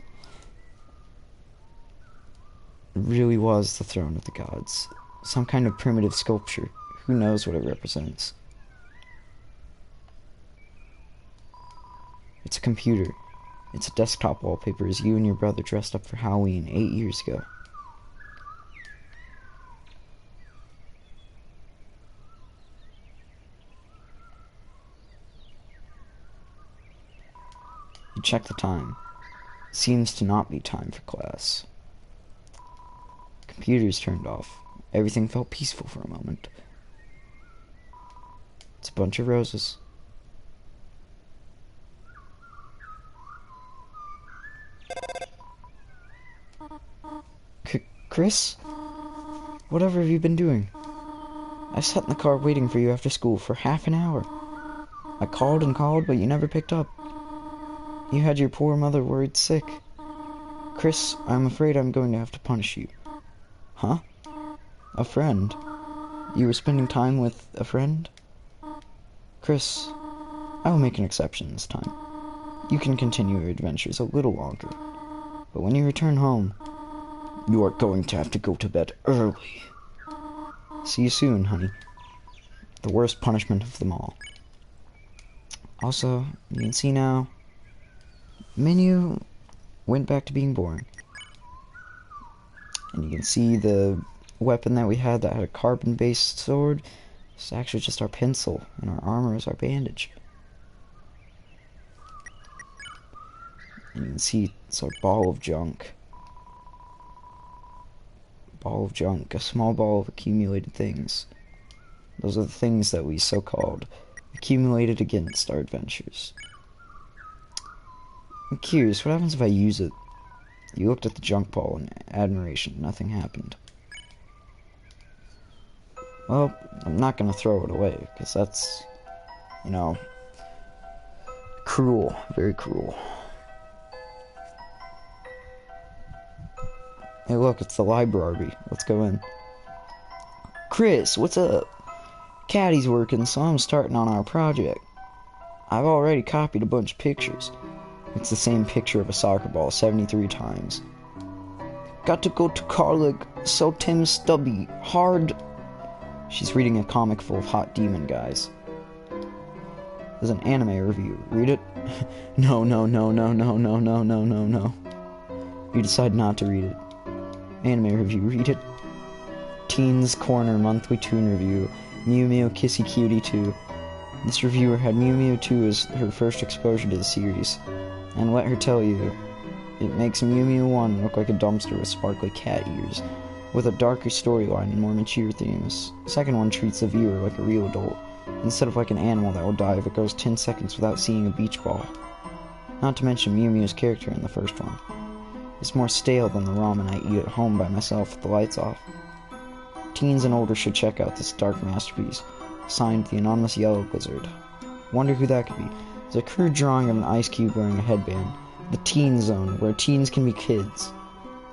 It really was the Throne of the Gods. Some kind of primitive sculpture. Who knows what it represents? It's a computer. It's a desktop wallpaper as you and your brother dressed up for Halloween 8 years ago. You check the time. Seems to not be time for class. Computer's turned off. Everything felt peaceful for a moment. It's a bunch of roses. Chris? Whatever have you been doing? I sat in the car waiting for you after school for half an hour. I called and called, but you never picked up. You had your poor mother worried sick. Chris, I'm afraid I'm going to have to punish you. Huh? A friend? You were spending time with a friend? Chris, I will make an exception this time. You can continue your adventures a little longer. But when you return home, you are going to have to go to bed early. See you soon, honey. The worst punishment of them all. Also, you can see now, menu went back to being boring. And you can see the weapon that we had that had a carbon-based sword. It's actually just our pencil, and our armor is our bandage. And you can see it's a ball of junk. Ball of junk. A small ball of accumulated things. Those are the things that we so-called accumulated against our adventures. I'm curious, what happens if I use it? You looked at the junk ball in admiration. Nothing happened. Well, I'm not gonna throw it away, because that's, you know, cruel. Very cruel. Hey, look, it's the library. Let's go in. Chris, what's up? Caddy's working, so I'm starting on our project. I've already copied a bunch of pictures. It's the same picture of a soccer ball 73 times. Got to go to Carlig, so Tim Stubby. Hard. She's reading a comic full of hot demon guys. There's an anime review. Read it? No. You decide not to read it. Anime review. Read it. Teens Corner Monthly Toon Review. Mew Mew Kissy Cutie 2. This reviewer had Mew Mew 2 as her first exposure to the series. And let her tell you, it makes Mew Mew 1 look like a dumpster with sparkly cat ears, with a darker storyline and more mature themes. The second one treats the viewer like a real adult, instead of like an animal that will die if it goes 10 seconds without seeing a beach ball. Not to mention Mew Mew's character in the first one. It's more stale than the ramen I eat at home by myself with the lights off. Teens and older should check out this dark masterpiece, signed The Anonymous Yellow Wizard. Wonder who that could be. There's a crude drawing of an ice cube wearing a headband. The teen zone, where teens can be kids.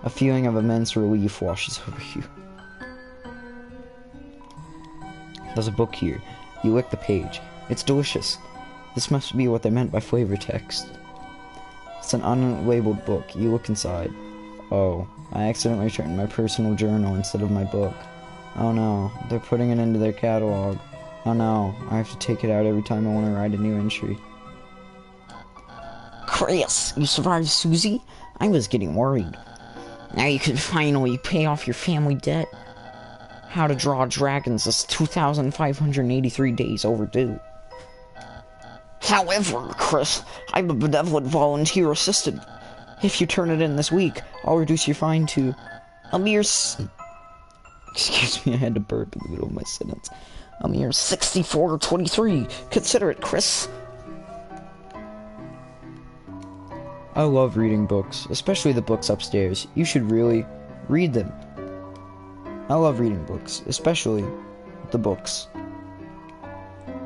A feeling of immense relief washes over you. There's a book here. You lick the page. It's delicious. This must be what they meant by flavor text. It's an unlabeled book. You look inside. Oh, I accidentally returned my personal journal instead of my book. Oh no, they're putting it into their catalog. Oh no, I have to take it out every time I want to write a new entry. Chris, you survived Susie? I was getting worried. Now you can finally pay off your family debt. How to Draw Dragons is 2,583 days overdue. However, Chris, I'm a benevolent volunteer assistant. If you turn it in this week, I'll reduce your fine to a mere Excuse me, I had to burp in the middle of my sentence. A mere 64.23. Consider it, Chris. I love reading books, especially the books upstairs. You should really read them. I love reading books, especially the books.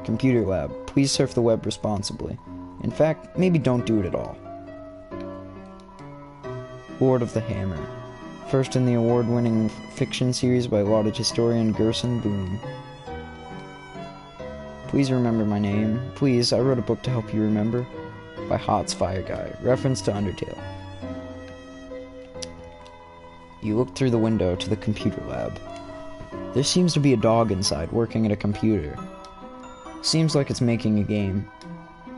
Computer lab. Please surf the web responsibly. In fact, maybe don't do it at all. Lord of the Hammer. First in the award-winning fiction series by lauded historian Gerson Boone. Please remember my name. Please, I wrote a book to help you remember. By Hot's Fire Guy. Reference to Undertale. You look through the window to the computer lab. There seems to be a dog inside, working at a computer. Seems like it's making a game.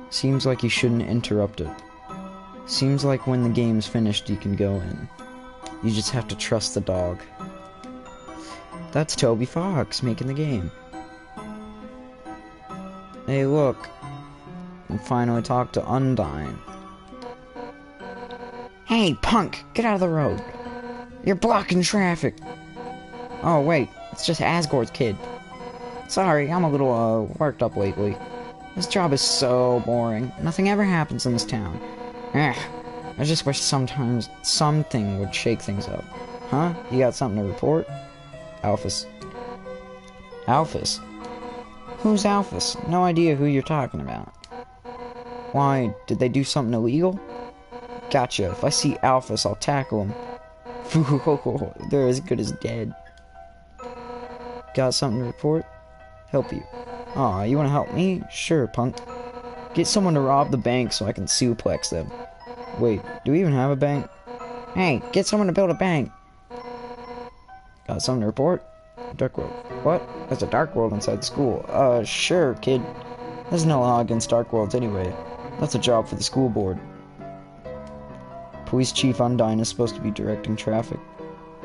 Seems like you shouldn't interrupt it. Seems like when the game's finished, you can go in. You just have to trust the dog. That's Toby Fox making the game. Hey, look. I finally talk to Undyne. Hey, punk! Get out of the road! You're blocking traffic! Oh, wait. It's just Asgore's kid. Sorry, I'm a little, worked up lately. This job is so boring. Nothing ever happens in this town. Ugh. I just wish sometimes something would shake things up. Huh? You got something to report? Alphys. Alphys? Who's Alphys? No idea who you're talking about. Why, did they do something illegal? Gotcha. If I see Alphys, I'll tackle him. They're as good as dead. Got something to report? Help you. Aw, you wanna help me? Sure, punk. Get someone to rob the bank so I can suplex them. Wait, do we even have a bank? Hey, get someone to build a bank. Got something to report? Dark World. What? There's a Dark World inside the school. Sure, kid. There's no law against Dark Worlds anyway. That's a job for the school board. Police Chief Undyne is supposed to be directing traffic,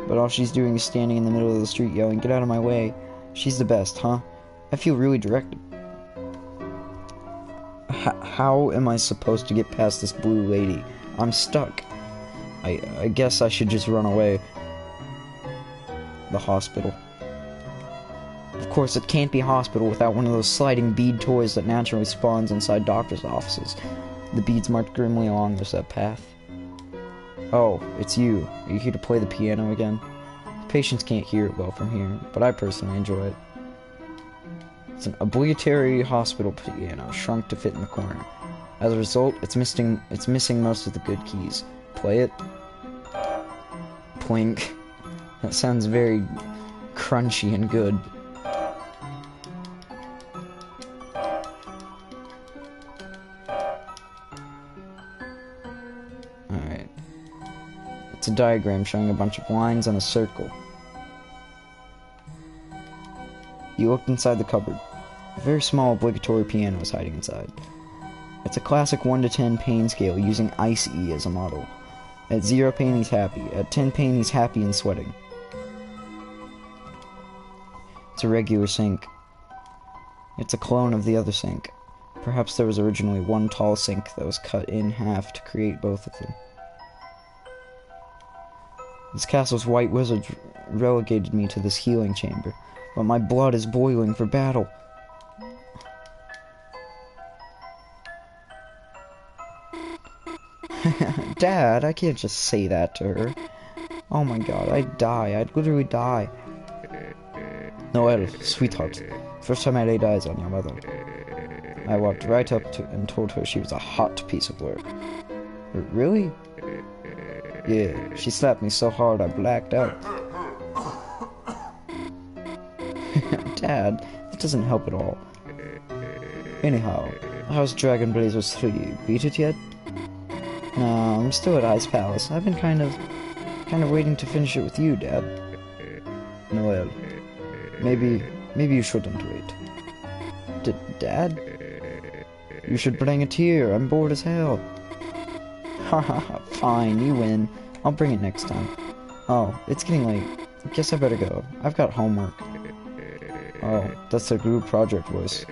but all she's doing is standing in the middle of the street yelling, "Get out of my way." She's the best, huh? I feel really directed. How am I supposed to get past this blue lady? I'm stuck. I guess I should just run away. The hospital. Of course, it can't be a hospital without one of those sliding bead toys that naturally spawns inside doctor's offices. The beads march grimly along this path. Oh, it's you. Are you here to play the piano again? Patients can't hear it well from here, but I personally enjoy it. It's an obligatory hospital piano, shrunk to fit in the corner. As a result, it's missing most of the good keys. Play it. Plink. That sounds very crunchy and good. Alright. It's a diagram showing a bunch of lines on a circle. You looked inside the cupboard. A very small obligatory piano is hiding inside. It's a classic 1 to 10 pain scale using Ice-E as a model. At 0 pain he's happy. At 10 pain he's happy and sweating. It's a regular sink. It's a clone of the other sink. Perhaps there was originally one tall sink that was cut in half to create both of them. This castle's white wizard relegated me to this healing chamber, but my blood is boiling for battle. Dad, I can't just say that to her. Oh my god, I'd die. I'd literally die. Noelle, sweetheart. First time I laid eyes on your mother. I walked right up to and told her she was a hot piece of work. Really? Yeah, she slapped me so hard I blacked out. Dad, that doesn't help at all. Anyhow, how's Dragon Blazers 3? Beat it yet? No, I'm still at Ice Palace. I've been kind of waiting to finish it with you, Dad. Noelle, maybe you shouldn't wait. Dad? You should bring it here. I'm bored as hell. Haha, fine, you win. I'll bring it next time. Oh, it's getting late. Guess I better go. I've got homework. Oh, that's the group project voice.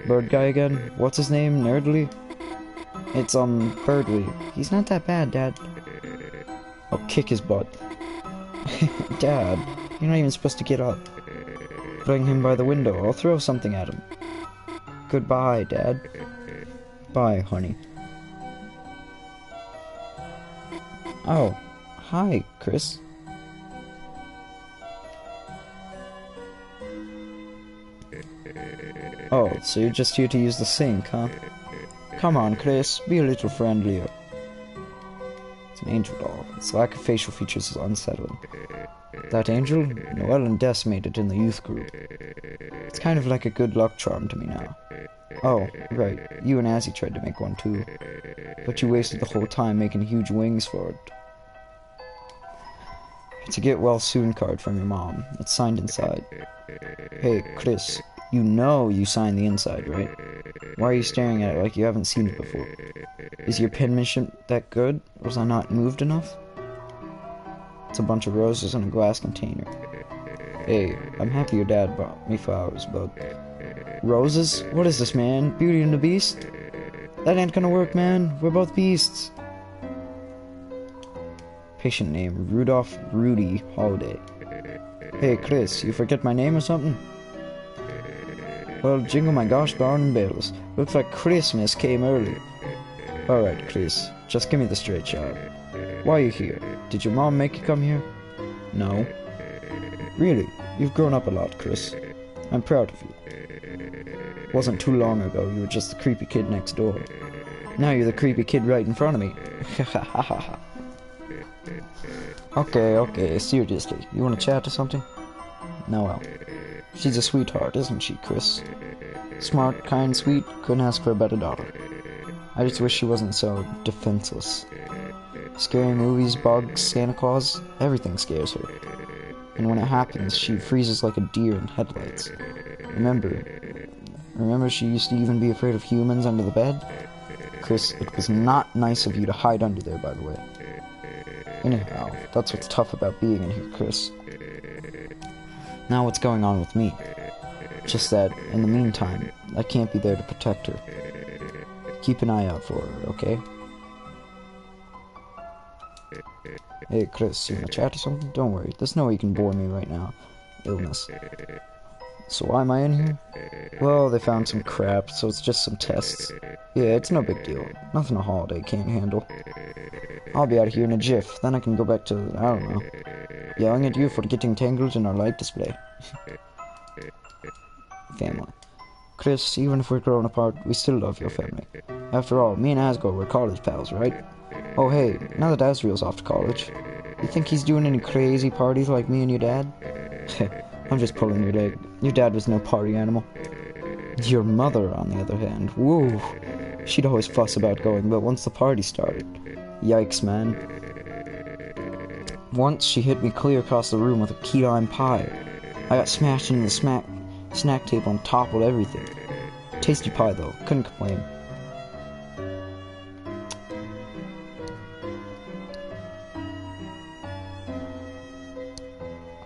Bird guy again? What's his name? Nerdly? It's, Birdly. He's not that bad, Dad. I'll kick his butt. Dad, you're not even supposed to get up. Bring him by the window. I'll throw something at him. Goodbye, Dad. Bye, honey. Oh, hi, Chris. Oh, so you're just here to use the sink, huh? Come on, Chris, be a little friendlier. It's an angel doll. Its lack of facial features is unsettling. That angel? Noelle and Des made it in the youth group. It's kind of like a good luck charm to me now. Oh, right, you and Azzy tried to make one too. But you wasted the whole time making huge wings for it. It's a get well soon card from your mom. It's signed inside. Hey, Chris, you know you signed the inside, right? Why are you staring at it like you haven't seen it before? Is your penmanship that good? Was I not moved enough? It's a bunch of roses in a glass container. Hey, I'm happy your dad bought me flowers, but... Roses? What is this, man? Beauty and the Beast? That ain't gonna work, man. We're both beasts. Patient name, Rudolph Rudy Holiday. Hey, Chris, you forget my name or something? Well, jingle my gosh darn bells. Looks like Christmas came early. Alright, Chris, just give me the straight shot. Why are you here? Did your mom make you come here? No. Really? You've grown up a lot, Chris. I'm proud of you. Wasn't too long ago you were just the creepy kid next door. Now you're the creepy kid right in front of me. Okay, seriously. You want to chat or something? Noelle. She's a sweetheart, isn't she, Chris? Smart, kind, sweet, couldn't ask for a better daughter. I just wish she wasn't so defenseless. Scary movies, bugs, Santa Claus, everything scares her. And when it happens, she freezes like a deer in headlights. Remember she used to even be afraid of humans under the bed? Chris, it was not nice of you to hide under there, by the way. Anyhow, that's what's tough about being in here, Chris. Now what's going on with me? Just that, in the meantime, I can't be there to protect her. Keep an eye out for her, okay? Hey, Chris, you wanna chat or something? Don't worry, there's no way you can bore me right now. Illness. So why am I in here? Well, they found some crap, so it's just some tests. Yeah, it's no big deal. Nothing a holiday can't handle. I'll be out of here in a jiff, then I can go back to, I don't know, yelling at you for getting tangled in our light display. Family. Chris, even if we're growing apart, we still love your family. After all, me and Asgore were college pals, right? Oh hey, now that Asriel's off to college, you think he's doing any crazy parties like me and your dad? I'm just pulling your leg. Your dad was no party animal. Your mother, on the other hand, whoa. She'd always fuss about going, but once the party started, yikes, man. Once she hit me clear across the room with a key lime pie. I got smashed into the snack table and toppled everything. Tasty pie, though. Couldn't complain.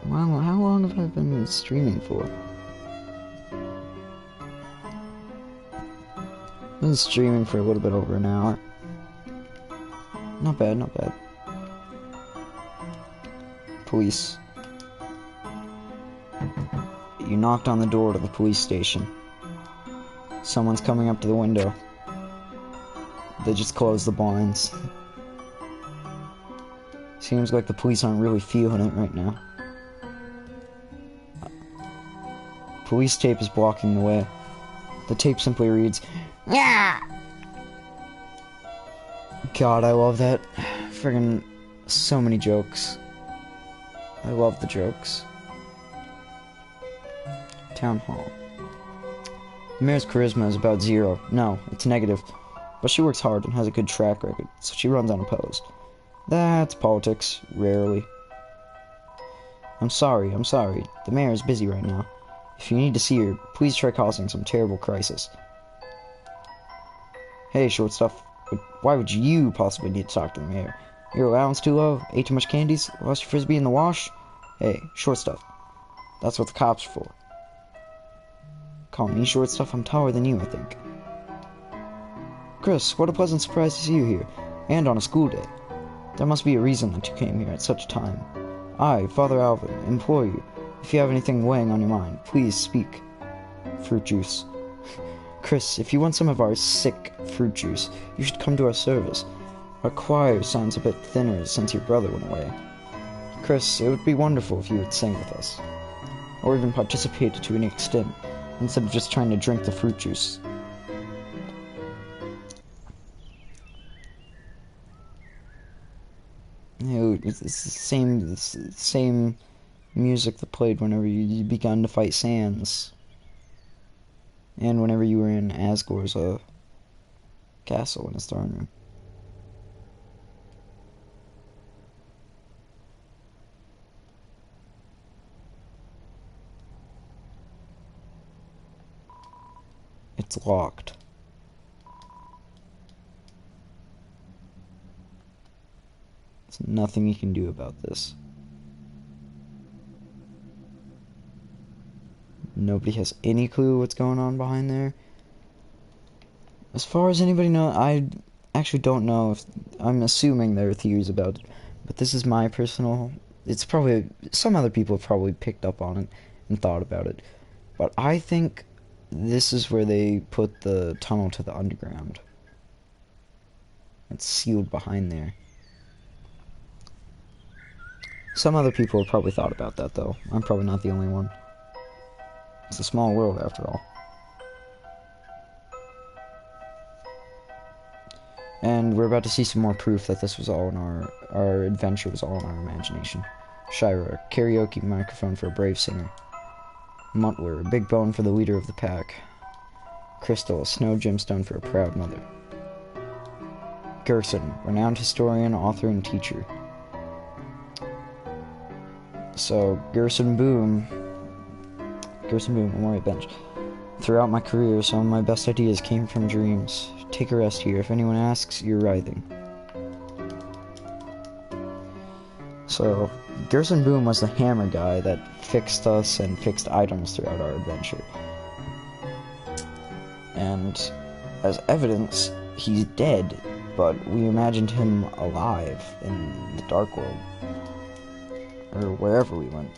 Well, how long have I been streaming for? I've been streaming for a little bit over an hour. Not bad, not bad. Police. You knocked on the door to the police station. Someone's coming up to the window. They just closed the blinds. Seems like the police aren't really feeling it right now. Police tape is blocking the way. The tape simply reads, "Yeah." God, I love that. Friggin' so many jokes. I love the jokes. Town Hall. The mayor's charisma is about 0. No, it's negative. But she works hard and has a good track record, so she runs unopposed. That's politics, rarely. I'm sorry. The mayor is busy right now. If you need to see her, please try causing some terrible crisis. Hey, short stuff. Why would you possibly need to talk to the mayor? Your allowance too low? Ate too much candies? Lost your frisbee in the wash? Hey, short stuff. That's what the cops are for. Call me short stuff, I'm taller than you, I think. Chris, what a pleasant surprise to see you here, and on a school day. There must be a reason that you came here at such a time. I, Father Alvin, implore you, if you have anything weighing on your mind, please speak. Fruit juice. Chris, if you want some of our sick fruit juice, you should come to our service. Our choir sounds a bit thinner since your brother went away. Chris, it would be wonderful if you would sing with us. Or even participate to an extent, instead of just trying to drink the fruit juice. You know, it's the same music that played whenever you began to fight Sans. And whenever you were in Asgore's castle in his throne room. It's locked. There's nothing you can do about this. Nobody has any clue what's going on behind there. As far as anybody knows, I actually don't know if... I'm assuming there are theories about it, but this is my personal... It's probably... Some other people have probably picked up on it and thought about it. But I think this is where they put the tunnel to the underground. It's sealed behind there. Some other people have probably thought about that, though. I'm probably not the only one. It's a small world, after all. And we're about to see some more proof that this was all in our adventure was all in our imagination. Shira, a karaoke microphone for a brave singer. Mutler, a big bone for the leader of the pack. Crystal, a snow gemstone for a proud mother. Gerson, renowned historian, author, and teacher. So, Gerson Boom, Memorial Bench. Throughout my career, some of my best ideas came from dreams. Take a rest here. If anyone asks, you're writhing. So, Gerson Boom was the hammer guy that fixed us and fixed items throughout our adventure. And, as evidence, he's dead. but we imagined him alive in the dark world. Or wherever we went.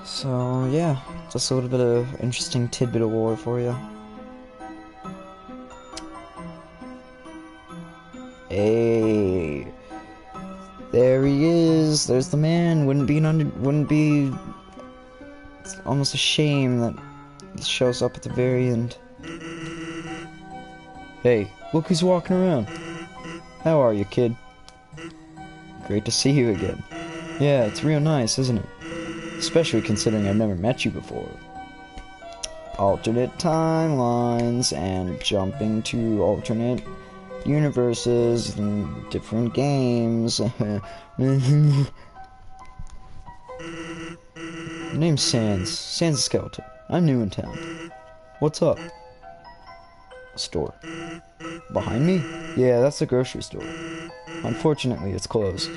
So, yeah, just a little bit of interesting tidbit of lore for you. Hey, there he is. There's the man. Wouldn't be it's almost a shame that he shows up at the very end. Hey, look who's walking around. How are you, kid? Great to see you again. Yeah, it's real nice, isn't it? Especially considering I've never met you before. Alternate timelines and jumping to alternate universes and different games. Name's Sans. Sans the Skeleton. I'm new in town. What's up? Store. Behind me? Yeah, that's the grocery store. Unfortunately, it's closed.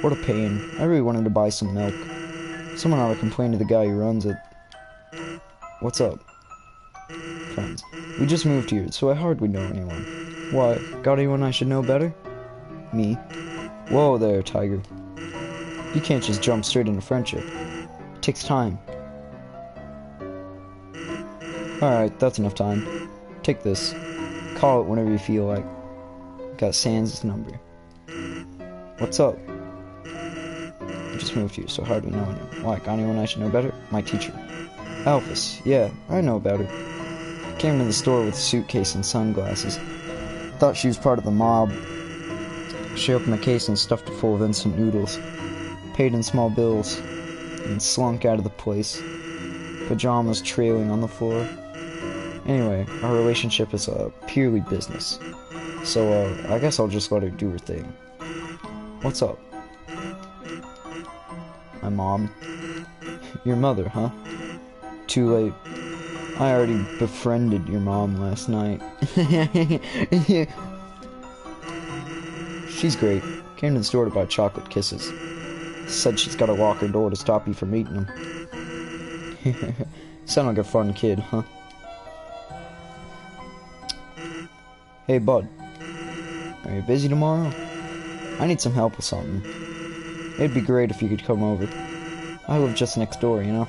What a pain. I really wanted to buy some milk. Someone ought to complain to the guy who runs it. What's up? Friends. We just moved here, so I hardly know anyone. Why? Got anyone I should know better? Me. Whoa there, Tiger. You can't just jump straight into friendship. It takes time. Alright, that's enough time. Take this. Call it whenever you feel like. Got Sans' number. What's up? I just moved here, so hardly know anyone. Why, got anyone I should know better? My teacher. Alphys. Yeah, I know about her. Came into the store with a suitcase and sunglasses. Thought she was part of the mob. She opened the case and stuffed it full of instant noodles. Paid in small bills. And slunk out of the place. Pajamas trailing on the floor. Anyway, our relationship is purely business. So, I guess I'll just let her do her thing. What's up? My mom. Your mother, huh? Too late. I already befriended your mom last night. She's great. Came to the store to buy chocolate kisses. Said she's gotta lock her door to stop you from eating them. Sound like a fun kid, huh? Hey, bud. Are you busy tomorrow? I need some help with something. It'd be great if you could come over. I live just next door, you know?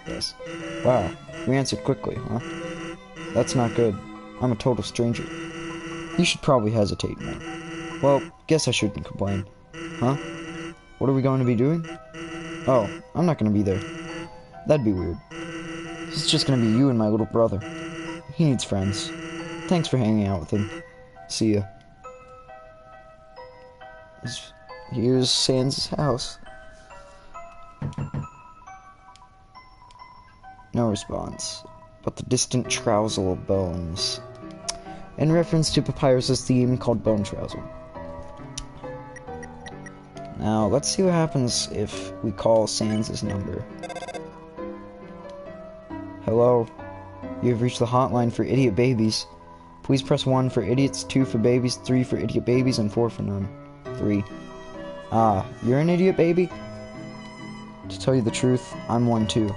Yes. Wow, you answered quickly, huh? That's not good. I'm a total stranger. You should probably hesitate more. Well, guess I shouldn't complain. Huh? What are we going to be doing? Oh, I'm not going to be there. That'd be weird. It's just going to be you and my little brother. He needs friends. Thanks for hanging out with him. See ya. Here's Sans' house. No response, but the distant trousle of bones. In reference to Papyrus' theme called Bone Trousle. Now, let's see what happens if we call Sans' number. Hello? You have reached the hotline for idiot babies. Please press 1 for idiots, 2 for babies, 3 for idiot babies, and 4 for none. 3. Ah, you're an idiot baby? To tell you the truth, I'm one too.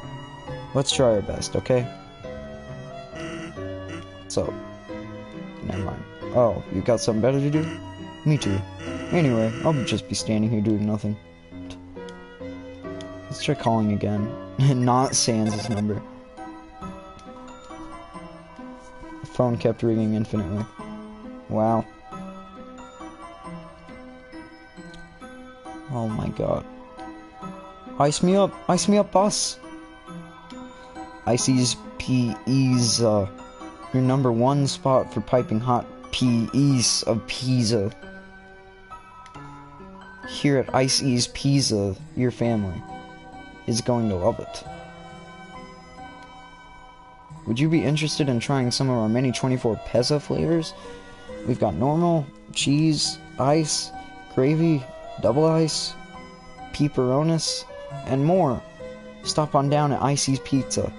Let's try our best, okay? So, never mind. Oh, you got something better to do? Me too. Anyway, I'll just be standing here doing nothing. Let's try calling again. Not Sans' number. The phone kept ringing infinitely. Wow. Oh my god. Ice me up, boss! Icy's P.E.'s, your #1 spot for piping hot P.E.'s of Pisa. Here at Icy's Pizza, your family is going to love it. Would you be interested in trying some of our many 24 pezza flavors? We've got normal, cheese, ice, gravy, double ice, pepperonis, and more. Stop on down at Icy's Pizza.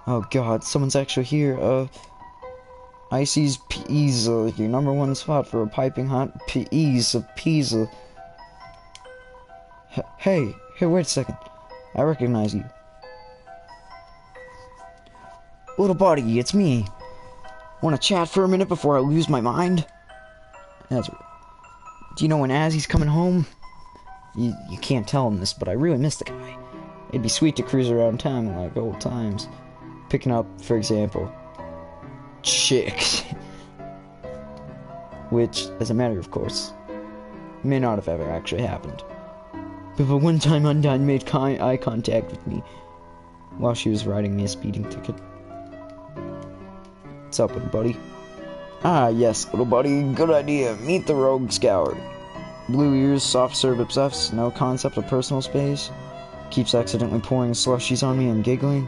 Oh god, someone's actually here. Icy's Pizza, your #1 spot for a piping hot P's of pizza. Hey, wait a second. I recognize you. Little buddy, it's me. Wanna chat for a minute before I lose my mind? Ezra. Do you know when Azzy's coming home? You can't tell him this, but I really miss the guy. It'd be sweet to cruise around town like old times. Picking up, for example, chicks. Which, as a matter of course, may not have ever actually happened. But one time Undyne made eye contact with me while she was writing me a speeding ticket. What's up, little buddy? Ah, yes, little buddy, good idea. Meet the Rogue Scout. Blue ears, soft serve obsessed, no concept of personal space. Keeps accidentally pouring slushies on me and giggling.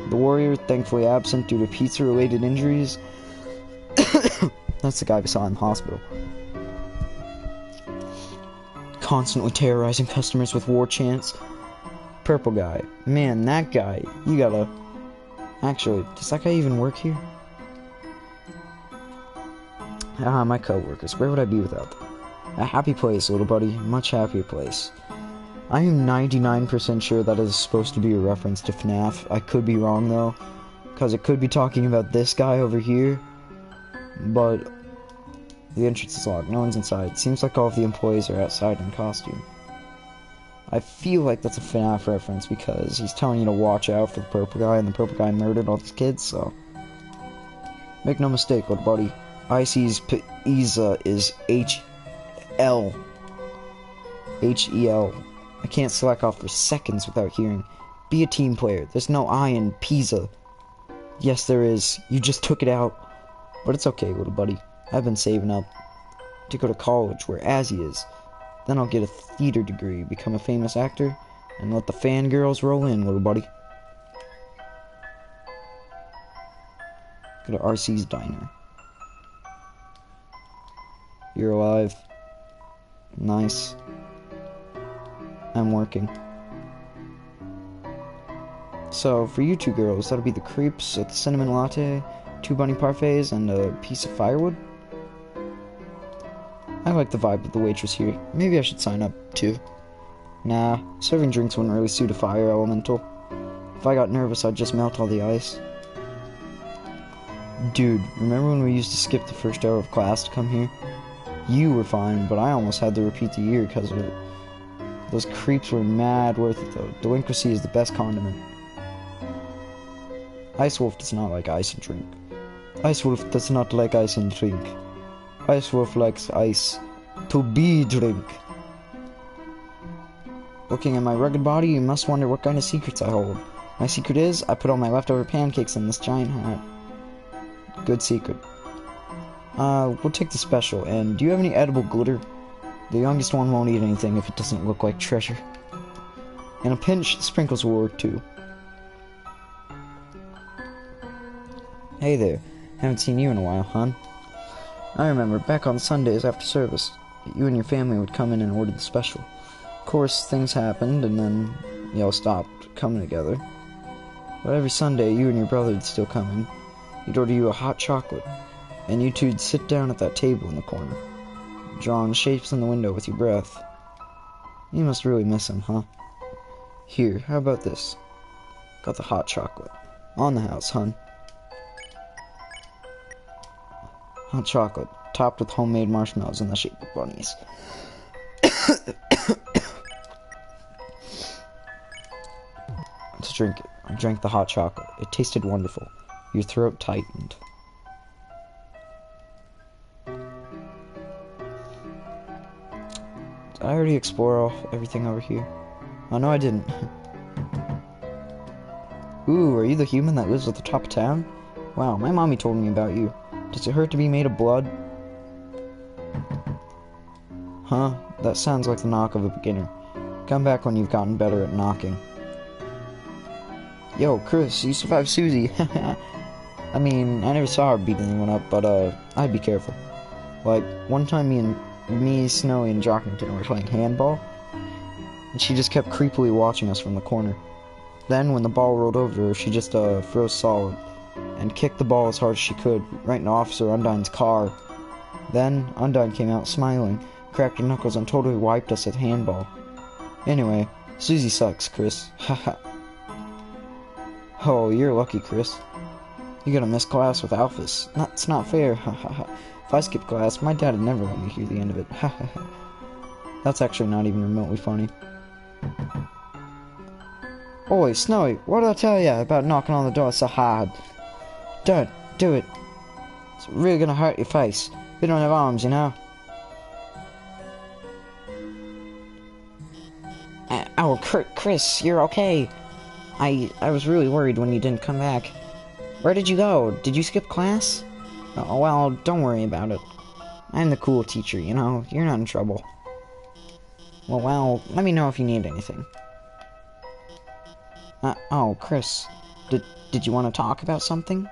The warrior, thankfully absent due to pizza-related injuries. That's the guy we saw in the hospital. Constantly terrorizing customers with war chants. Purple guy. Man, that guy. You gotta... Actually, does that guy even work here? Ah, my co-workers. Where would I be without them? A happy place, little buddy. Much happier place. I am 99% sure that is supposed to be a reference to FNAF. I could be wrong, though. Because it could be talking about this guy over here. But the entrance is locked. No one's inside. Seems like all of the employees are outside in costume. I feel like that's a FNAF reference because he's telling you to watch out for the purple guy, and the purple guy murdered all these kids, so... Make no mistake, little buddy. Icy's Pizza is H-L. H-E-L. I can't slack off for seconds without hearing. Be a team player. There's no I in pizza. Yes, there is. You just took it out. But it's okay, little buddy. I've been saving up to go to college where Azzy is. Then I'll get a theater degree, become a famous actor, and let the fangirls roll in, little buddy. Go to RC's Diner. You're alive. Nice. I'm working. So, for you two girls, that'll be the crepes, the cinnamon latte, 2 bunny parfaits, and a piece of firewood? I like the vibe of the waitress here. Maybe I should sign up, too. Nah, serving drinks wouldn't really suit a fire elemental. If I got nervous, I'd just melt all the ice. Dude, remember when we used to skip the first hour of class to come here? You were fine, but I almost had to repeat the year because of it. Those creeps were mad worth it, though. Delinquency is the best condiment. Ice Wolf does not like ice and drink. Ice Wolf does not like ice and drink. Ice Wolf likes ice to be drink. Looking at my rugged body, you must wonder what kind of secrets I hold. My secret is, I put all my leftover pancakes in this giant hat. Good secret. We'll take the special, and do you have any edible glitter? The youngest one won't eat anything if it doesn't look like treasure. In a pinch, sprinkles will work too. Hey there, haven't seen you in a while, hon. I remember, back on Sundays after service, you and your family would come in and order the special. Of course, things happened, and then y'all stopped coming together. But every Sunday, you and your brother would still come in. He'd order you a hot chocolate, and you two'd sit down at that table in the corner, drawing shapes in the window with your breath. You must really miss him, huh? Here, how about this? Got the hot chocolate. On the house, hun. Hot chocolate, topped with homemade marshmallows in the shape of bunnies. Let's drink it. I drank the hot chocolate. It tasted wonderful. Your throat tightened. Did I already explore everything over here? Oh, no, I didn't. Ooh, are you the human that lives at the top of town? Wow, my mommy told me about you. Does it hurt to be made of blood? Huh? That sounds like the knock of a beginner. Come back when you've gotten better at knocking. Yo, Chris, you survived Susie. I mean, I never saw her beat anyone up, but, I'd be careful. Like, one time me, Snowy, and Jockington were playing handball, and she just kept creepily watching us from the corner. Then, when the ball rolled over to her, she just, froze solid, and kicked the ball as hard as she could, right into Officer Undyne's car. Then, Undyne came out smiling, cracked her knuckles, and totally wiped us at handball. Anyway, Susie sucks, Chris. Haha. Oh, you're lucky, Chris. You gotta miss class with Alphys. That's not fair. Hahaha. If I skipped class, my dad would never let me hear the end of it. Hahaha. That's actually not even remotely funny. Oi, Snowy, what did I tell you about knocking on the door so hard? Don't do it. It's really gonna hurt your face. We don't have arms, you know. Oh, Chris, you're okay. I was really worried when you didn't come back. Where did you go? Did you skip class? Oh, well, don't worry about it. I'm the cool teacher, you know. You're not in trouble. Well, let me know if you need anything. Oh, Chris. Did you want to talk about something?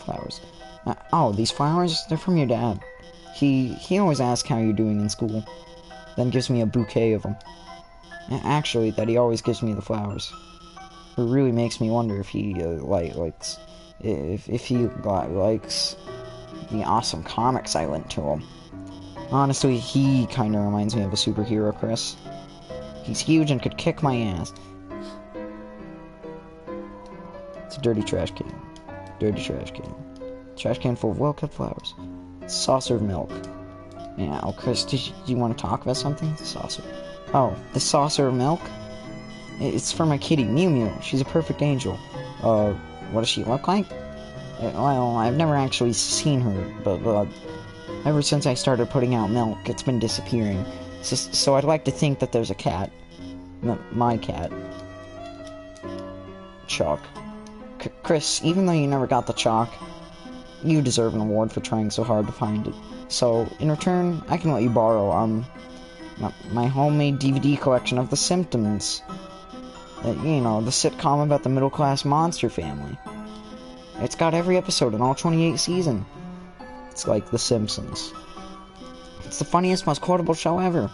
Flowers. Oh, these flowers? They're from your dad. He always asks how you're doing in school. Then gives me a bouquet of them. Actually, that he always gives me the flowers. It really makes me wonder if he, likes... If he likes the awesome comics I lent to him. Honestly, he kinda reminds me of a superhero, Chris. He's huge and could kick my ass. It's a dirty trash can. Dirty trash can. Trash can full of well-kept flowers. Saucer of milk. Yeah, oh, Chris, do you want to talk about something? The saucer. Oh, the saucer of milk? It's for my kitty, Mew Mew. She's a perfect angel. What does she look like? Well, I've never actually seen her, but ever since I started putting out milk, it's been disappearing. So I'd like to think that there's a cat. My cat. Chalk. Chris, even though you never got the chalk, you deserve an award for trying so hard to find it. So, in return, I can let you borrow, my homemade DVD collection of The Symptoms. You know, the sitcom about the middle-class monster family. It's got every episode in all 28 seasons. It's like The Simpsons. It's the funniest, most quotable show ever.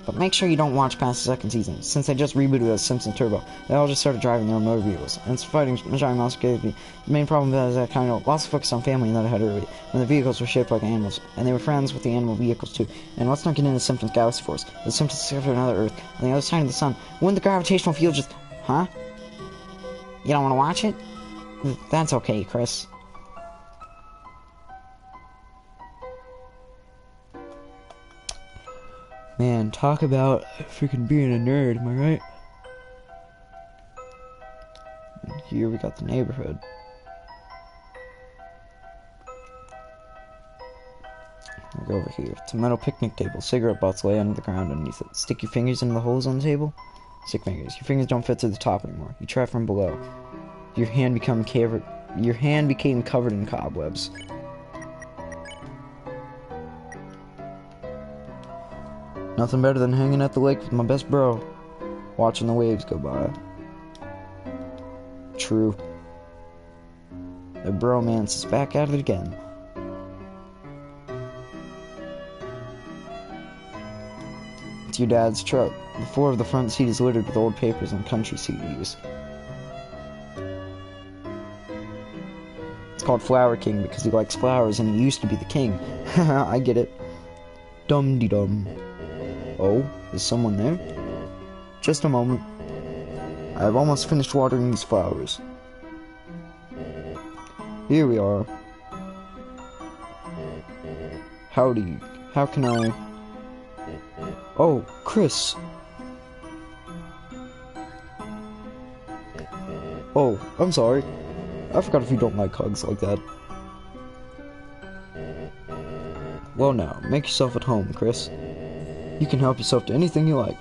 But make sure you don't watch past the second season, since they just rebooted as Simpsons Turbo. They all just started driving their own motor vehicles, and it's fighting giant monster activity. The main problem is that kind of lots of focus on family and that I had earlier, when the vehicles were shaped like animals, and they were friends with the animal vehicles too. And let's not get into Simpsons Galaxy Force. The Simpsons discovered another Earth, on the other side of the sun. Wouldn't the gravitational field just... Huh? You don't want to watch it? That's okay, Chris. Man, talk about freaking being a nerd, am I right? And here we got the neighborhood. We'll go over here. It's a metal picnic table. Cigarette butts lay under the ground underneath it. Stick your fingers into the holes on the table. Stick fingers. Your fingers don't fit to the top anymore. You try from below. Your hand became covered in cobwebs. Nothing better than hanging at the lake with my best bro, watching the waves go by. True. The bromance is back at it again. It's your dad's truck. The floor of the front seat is littered with old papers and country CDs. It's called Flower King because he likes flowers and he used to be the king. I get it. Dum-de-dum. Oh, is someone there? Just a moment. I have almost finished watering these flowers. Here we are. Howdy. How can I... Oh, Chris. Oh, I'm sorry. I forgot if you don't like hugs like that. Well now, make yourself at home, Chris. You can help yourself to anything you like.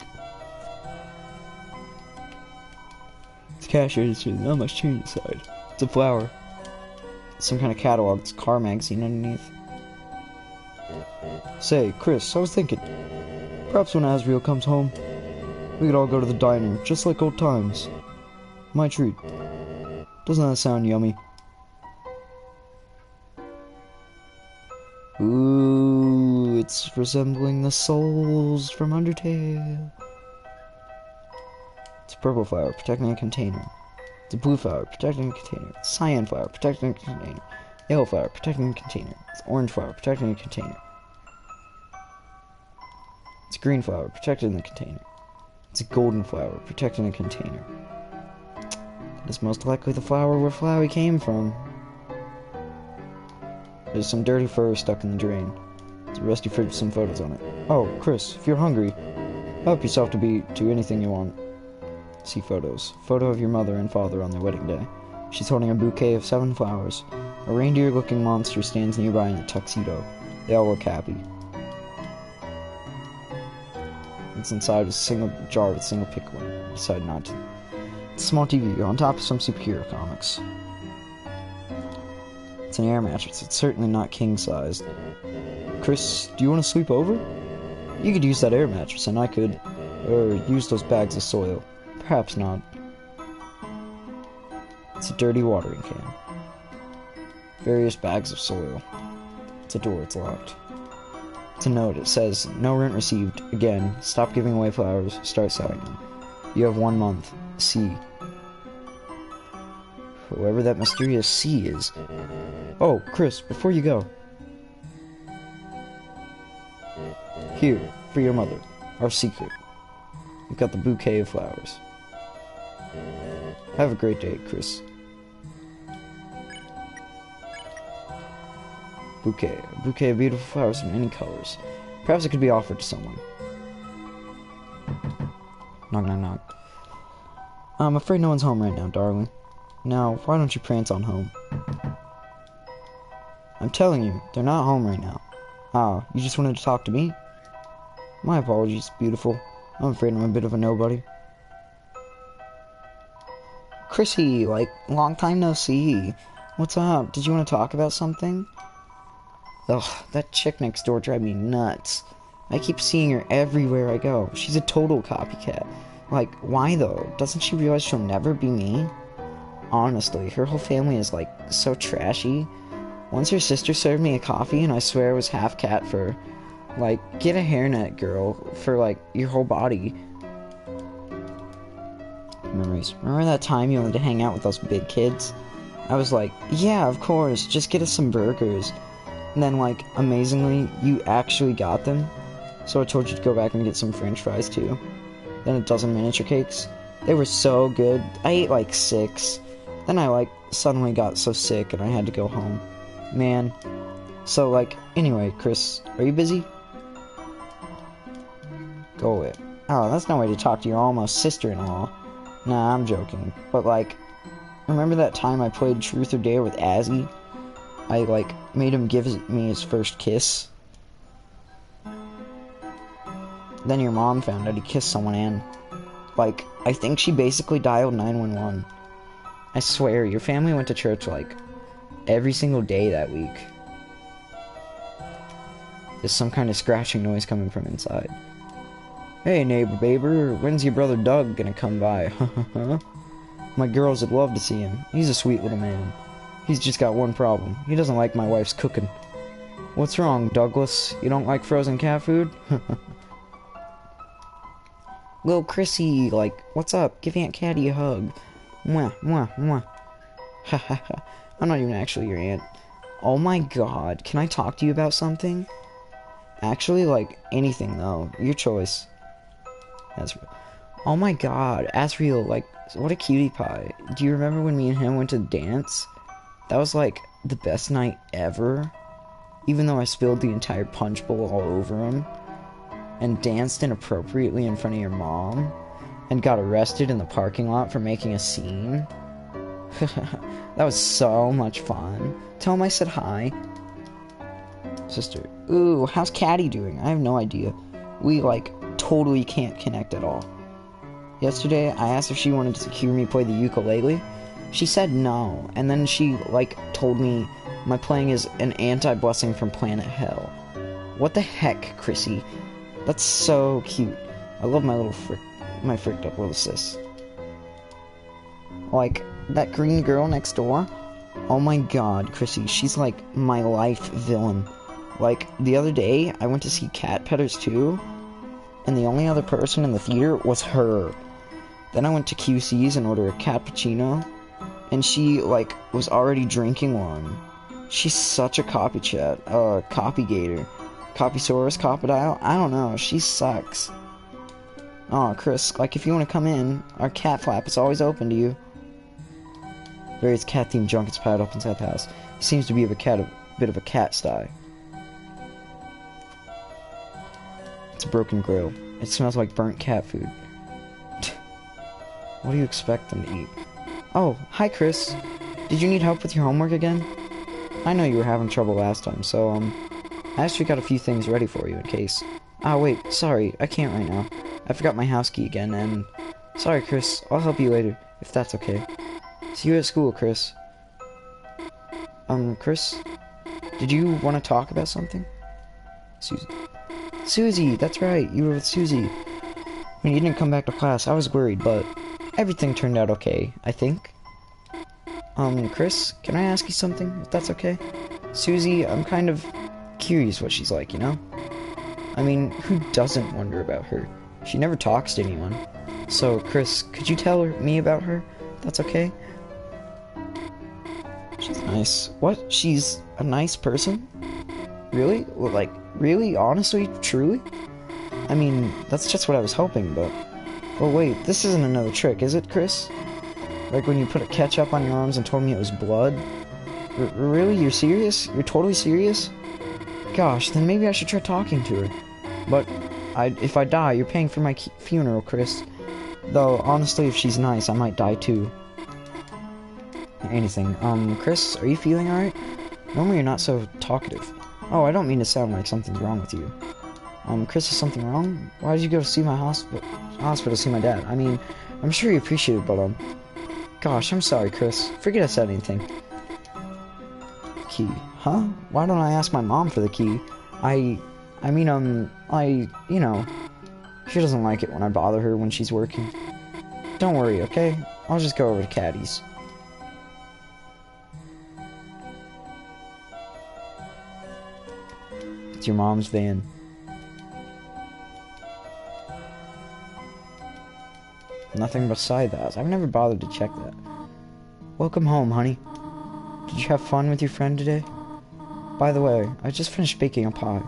It's cash register, not much change inside. It's a flower. It's some kind of catalog, it's a car magazine underneath. Say, Chris, I was thinking, perhaps when Asriel comes home, we could all go to the diner, just like old times. My treat. Doesn't that sound yummy? Ooh, it's resembling the souls from Undertale. It's a purple flower, protecting a container. It's a blue flower, protecting a container. It's a cyan flower, protecting a container. Yellow flower, protecting a container. It's an orange flower, protecting a container. It's a green flower, protected in the container. It's a golden flower, protected in a container. That is most likely the flower where Flowey came from. There's some dirty fur stuck in the drain. There's a rusty fridge with some photos on it. Oh, Chris, if you're hungry, help yourself to anything you want. See photos. Photo of your mother and father on their wedding day. She's holding a bouquet of 7 flowers. A reindeer-looking monster stands nearby in a tuxedo. They all look happy. It's inside a single jar with single pickle in it. Decide not to. It's a small TV on top of some superhero comics. It's an air mattress. It's certainly not king-sized. Chris, do you want to sleep over? You could use that air mattress, and I could, use those bags of soil. Perhaps not. It's a dirty watering can. Various bags of soil. It's a door, it's locked. It's a note, it says, no rent received. Again, stop giving away flowers, start selling them. You have 1 month. C. Whoever that mysterious C is. Oh, Chris, before you go. Here, for your mother. Our secret. You've got the bouquet of flowers. Have a great day, Chris. Bouquet. A bouquet of beautiful flowers in many colors. Perhaps it could be offered to someone. Knock, knock, knock. I'm afraid no one's home right now, darling. Now, why don't you prance on home? I'm telling you, they're not home right now. Ah, you just wanted to talk to me? My apologies, beautiful. I'm afraid I'm a bit of a nobody. Chrissy, long time no see. What's up? Did you want to talk about something? Ugh, that chick next door drives me nuts. I keep seeing her everywhere I go. She's a total copycat. Why though? Doesn't she realize she'll never be me? Honestly, her whole family is, so trashy. Once her sister served me a coffee, and I swear it was half cat fur. Get a hairnet, girl, for, your whole body. Memories. Remember that time you wanted to hang out with those big kids? I was like, yeah, of course, just get us some burgers. And then, amazingly, you actually got them. So I told you to go back and get some french fries, too. Then a dozen miniature cakes. They were so good. I ate, 6. Then I, suddenly got so sick and I had to go home. Man. So, anyway, Chris, are you busy? Go away. Oh, that's no way to talk to your almost sister-in-law. Nah, I'm joking. But, remember that time I played Truth or Dare with Azzy? I, made him give me his first kiss. Then your mom found out he kissed someone and, I think she basically dialed 911. I swear, your family went to church, every single day that week. There's some kind of scratching noise coming from inside. Hey, neighbor baber, when's your brother Doug gonna come by? My girls would love to see him. He's a sweet little man. He's just got one problem. He doesn't like my wife's cooking. What's wrong, Douglas? You don't like frozen cat food? Little Chrissy, what's up? Give Aunt Catty a hug. Mwah, mwah, mwah. Ha ha ha. I'm not even actually your aunt. Oh my god, can I talk to you about something? Actually, anything though. Your choice. Asriel. Oh my god, Asriel, what a cutie pie. Do you remember when me and him went to the dance? That was, the best night ever. Even though I spilled the entire punch bowl all over him. And danced inappropriately in front of your mom. And got arrested in the parking lot for making a scene. That was so much fun. Tell him I said hi. Sister. Ooh, how's Caddy doing? I have no idea. We, totally can't connect at all. Yesterday, I asked if she wanted to hear me play the ukulele. She said no, and then she, told me my playing is an anti-blessing from planet hell. What the heck, Chrissy? That's so cute. I love my fricked up little sis. That green girl next door? Oh my god, Chrissy, she's my life villain. The other day, I went to see Cat Petters 2, and the only other person in the theater was her. Then I went to QC's and ordered a cappuccino, and she, was already drinking one. She's such a copycat, copygator. Copysaurus, Copodile, I don't know, she sucks. Aw, Chris, like if you want to come in, our cat flap is always open to you. Various cat-themed junk is piled up inside the house. He seems to be a bit of a cat sty. It's a broken grill. It smells like burnt cat food. What do you expect them to eat? Oh, hi Chris. Did you need help with your homework again? I know you were having trouble last time, so, I actually got a few things ready for you in case. Ah, wait, sorry, I can't right now. I forgot my house key again, and... Sorry, Chris, I'll help you later, if that's okay. See you at school, Chris. Chris? Did you want to talk about something? Susie. Susie, that's right, you were with Susie. When you didn't come back to class, I was worried, but everything turned out okay, I think. Chris, can I ask you something, if that's okay? Susie, I'm kind of curious what she's like, you know? I mean, who doesn't wonder about her? She never talks to anyone. So, Chris, could you tell me about her? That's okay? She's nice. What? She's a nice person? Really? Like, really? Honestly? Truly? I mean, that's just what I was hoping, but... Oh wait, this isn't another trick, is it, Chris? Like when you put a ketchup on your arms and told me it was blood? Really? You're serious? You're totally serious? Gosh, then maybe I should try talking to her. But, if I die, you're paying for my funeral, Chris. Though, honestly, if she's nice, I might die too. Anything. Chris, are you feeling alright? Normally you're not so talkative. Oh, I don't mean to sound like something's wrong with you. Chris, is something wrong? Why did you go to see my hospital to see my dad? I mean, I'm sure you appreciate it, but, gosh, I'm sorry, Chris. Forget I said anything. Key. Huh? Why don't I ask my mom for the key? I mean, you know, she doesn't like it when I bother her when she's working. Don't worry, okay? I'll just go over to Caddy's. It's your mom's van. Nothing beside that. I've never bothered to check that. Welcome home, honey. Did you have fun with your friend today? By the way, I just finished baking a pie.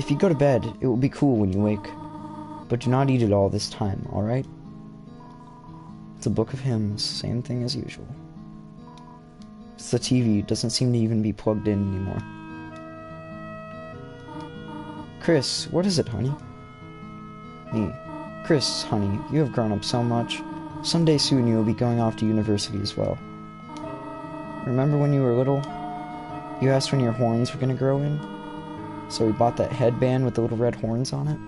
If you go to bed, it will be cool when you wake. But do not eat it all this time, alright? It's a book of hymns, same thing as usual. It's the TV, it doesn't seem to even be plugged in anymore. Chris, what is it, honey? Me. Chris, honey, you have grown up so much. Someday soon you will be going off to university as well. Remember when you were little? You asked when your horns were gonna grow in? So we bought that headband with the little red horns on it?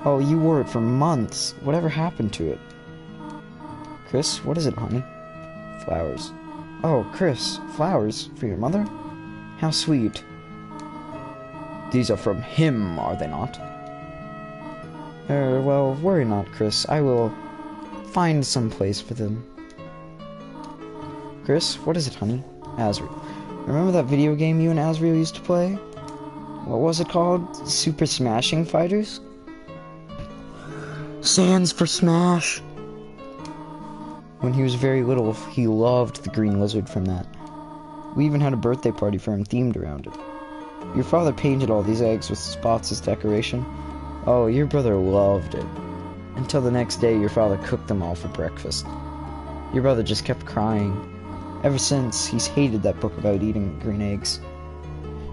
Oh, you wore it for months. Whatever happened to it? Chris, what is it, honey? Flowers. Oh, Chris, flowers? For your mother? How sweet. These are from him, are they not? Well, worry not, Chris. I will find some place for them. Chris, what is it, honey? Azrael. Remember that video game you and Azrael used to play? What was it called? Super Smashing Fighters? Stands for Smash. When he was very little, he loved the green lizard from that. We even had a birthday party for him themed around it. Your father painted all these eggs with spots as decoration. Oh, your brother loved it. Until the next day, your father cooked them all for breakfast. Your brother just kept crying. Ever since, he's hated that book about eating green eggs.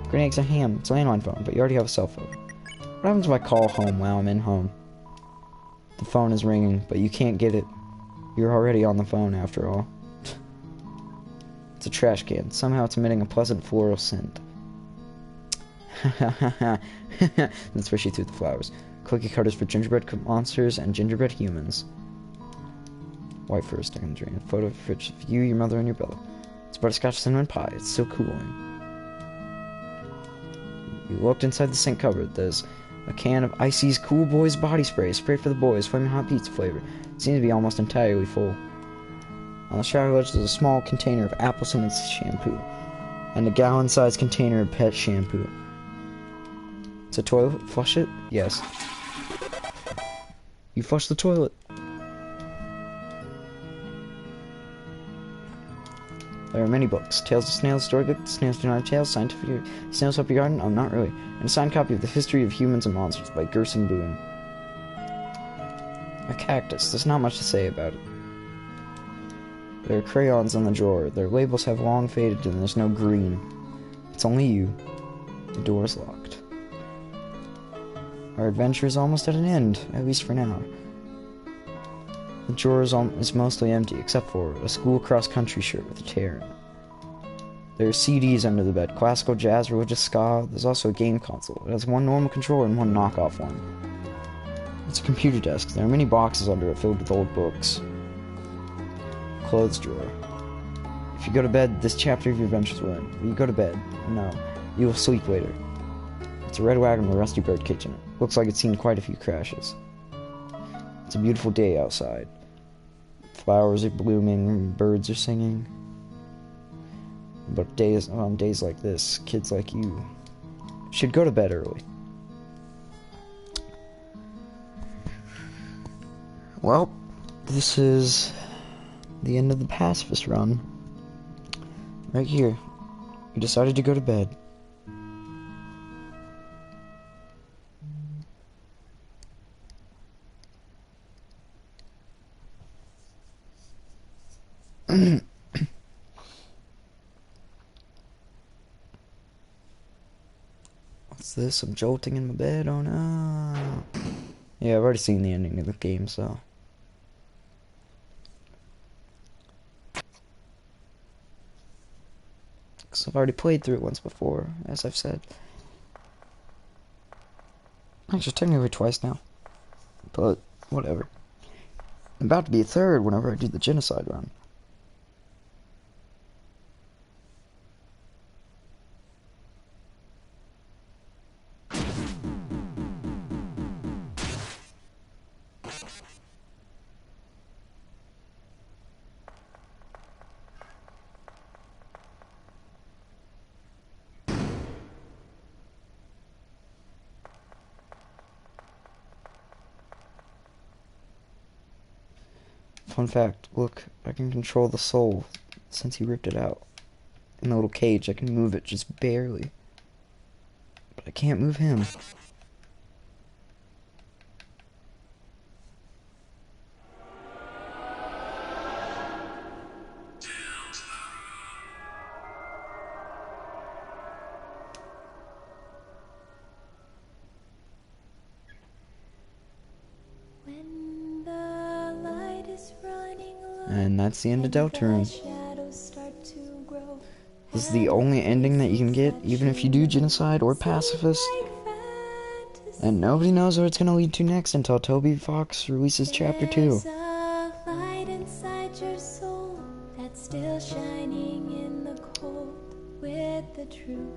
Green eggs and ham. It's a landline phone, but you already have a cell phone. What happens if I call home while I'm in home? The phone is ringing, but you can't get it. You're already on the phone, after all. It's a trash can. Somehow it's emitting a pleasant floral scent. That's where she threw the flowers. Cookie cutters for gingerbread monsters and gingerbread humans. White for a second drain. A photo of you, your mother, and your brother. It's butterscotch cinnamon pie. It's so cooling. You looked inside the sink cupboard. There's a can of Icy's Cool Boys body spray. Sprayed for the boys. Flaming hot pizza flavor. It seems to be almost entirely full. On the shower ledge, there's a small container of apple cinnamon shampoo. And a gallon-sized container of pet shampoo. It's a toilet. Flush it? Yes. You flush the toilet. There are many books. Tales of Snails, storybook, Snails Do Not Have Tails, Scientific, Snails Help Your Garden, oh, not really, and a signed copy of The History of Humans and Monsters by Gerson Boone. A cactus. There's not much to say about it. There are crayons in the drawer. Their labels have long faded and there's no green. It's only you. The door is locked. Our adventure is almost at an end, at least for now. The drawer is mostly empty, except for a school cross-country shirt with a tear in it. There are CDs under the bed, classical jazz, religious ska. There's also a game console. It has one normal controller and one knockoff one. It's a computer desk. There are many boxes under it filled with old books. Clothes drawer. If you go to bed, this chapter of your adventures will end. Will you go to bed? No. You will sleep later. It's a red wagon with a rusty bird cage in it. Looks like it's seen quite a few crashes. It's a beautiful day outside. Flowers are blooming, birds are singing. But on days like this, kids like you should go to bed early. Well, this is the end of the Pacifist run. Right here. You decided to go to bed. What's this? I'm jolting in my bed? Oh no. Yeah, I've already seen the ending of the game, so. Because I've already played through it once before, as I've said. Actually, technically twice now. But, whatever. I'm about to be a third whenever I do the genocide run. Fun fact, look, I can control the soul since he ripped it out. In the little cage, I can move it just barely. But I can't move him. And that's the end of Deltarune. This is the only ending that you can get, even if you do genocide or pacifist. And nobody knows where it's going to lead to next until Toby Fox releases Chapter 2. Light inside your soul that's still shining in the cold with the truth,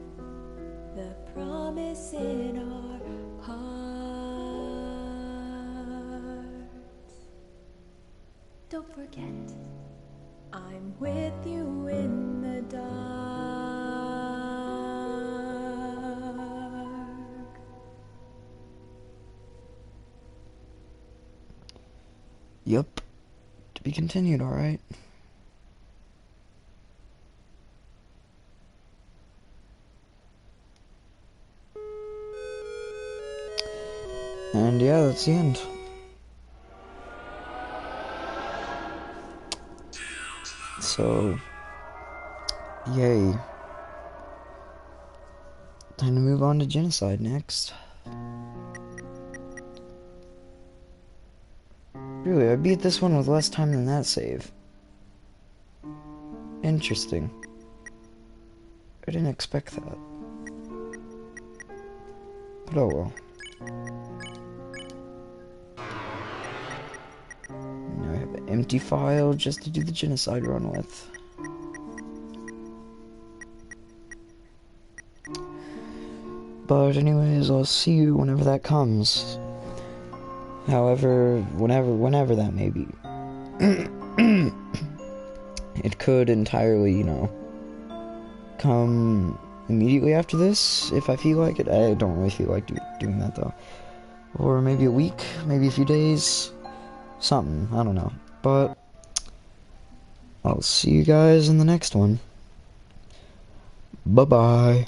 the promise in our hearts. Don't forget, I'm with you in the dark. Yup. To be continued, alright. And yeah, that's the end. So, yay. Time to move on to genocide next. Really, I beat this one with less time than that save. Interesting. I didn't expect that. But oh well. Now I have an empty file just to do the genocide run with. But anyways, I'll see you whenever that comes. However, whenever that may be. It could entirely, you know, come immediately after this, if I feel like it. I don't really feel like doing that, though. Or maybe a week, maybe a few days. Something, I don't know. But I'll see you guys in the next one. Bye-bye.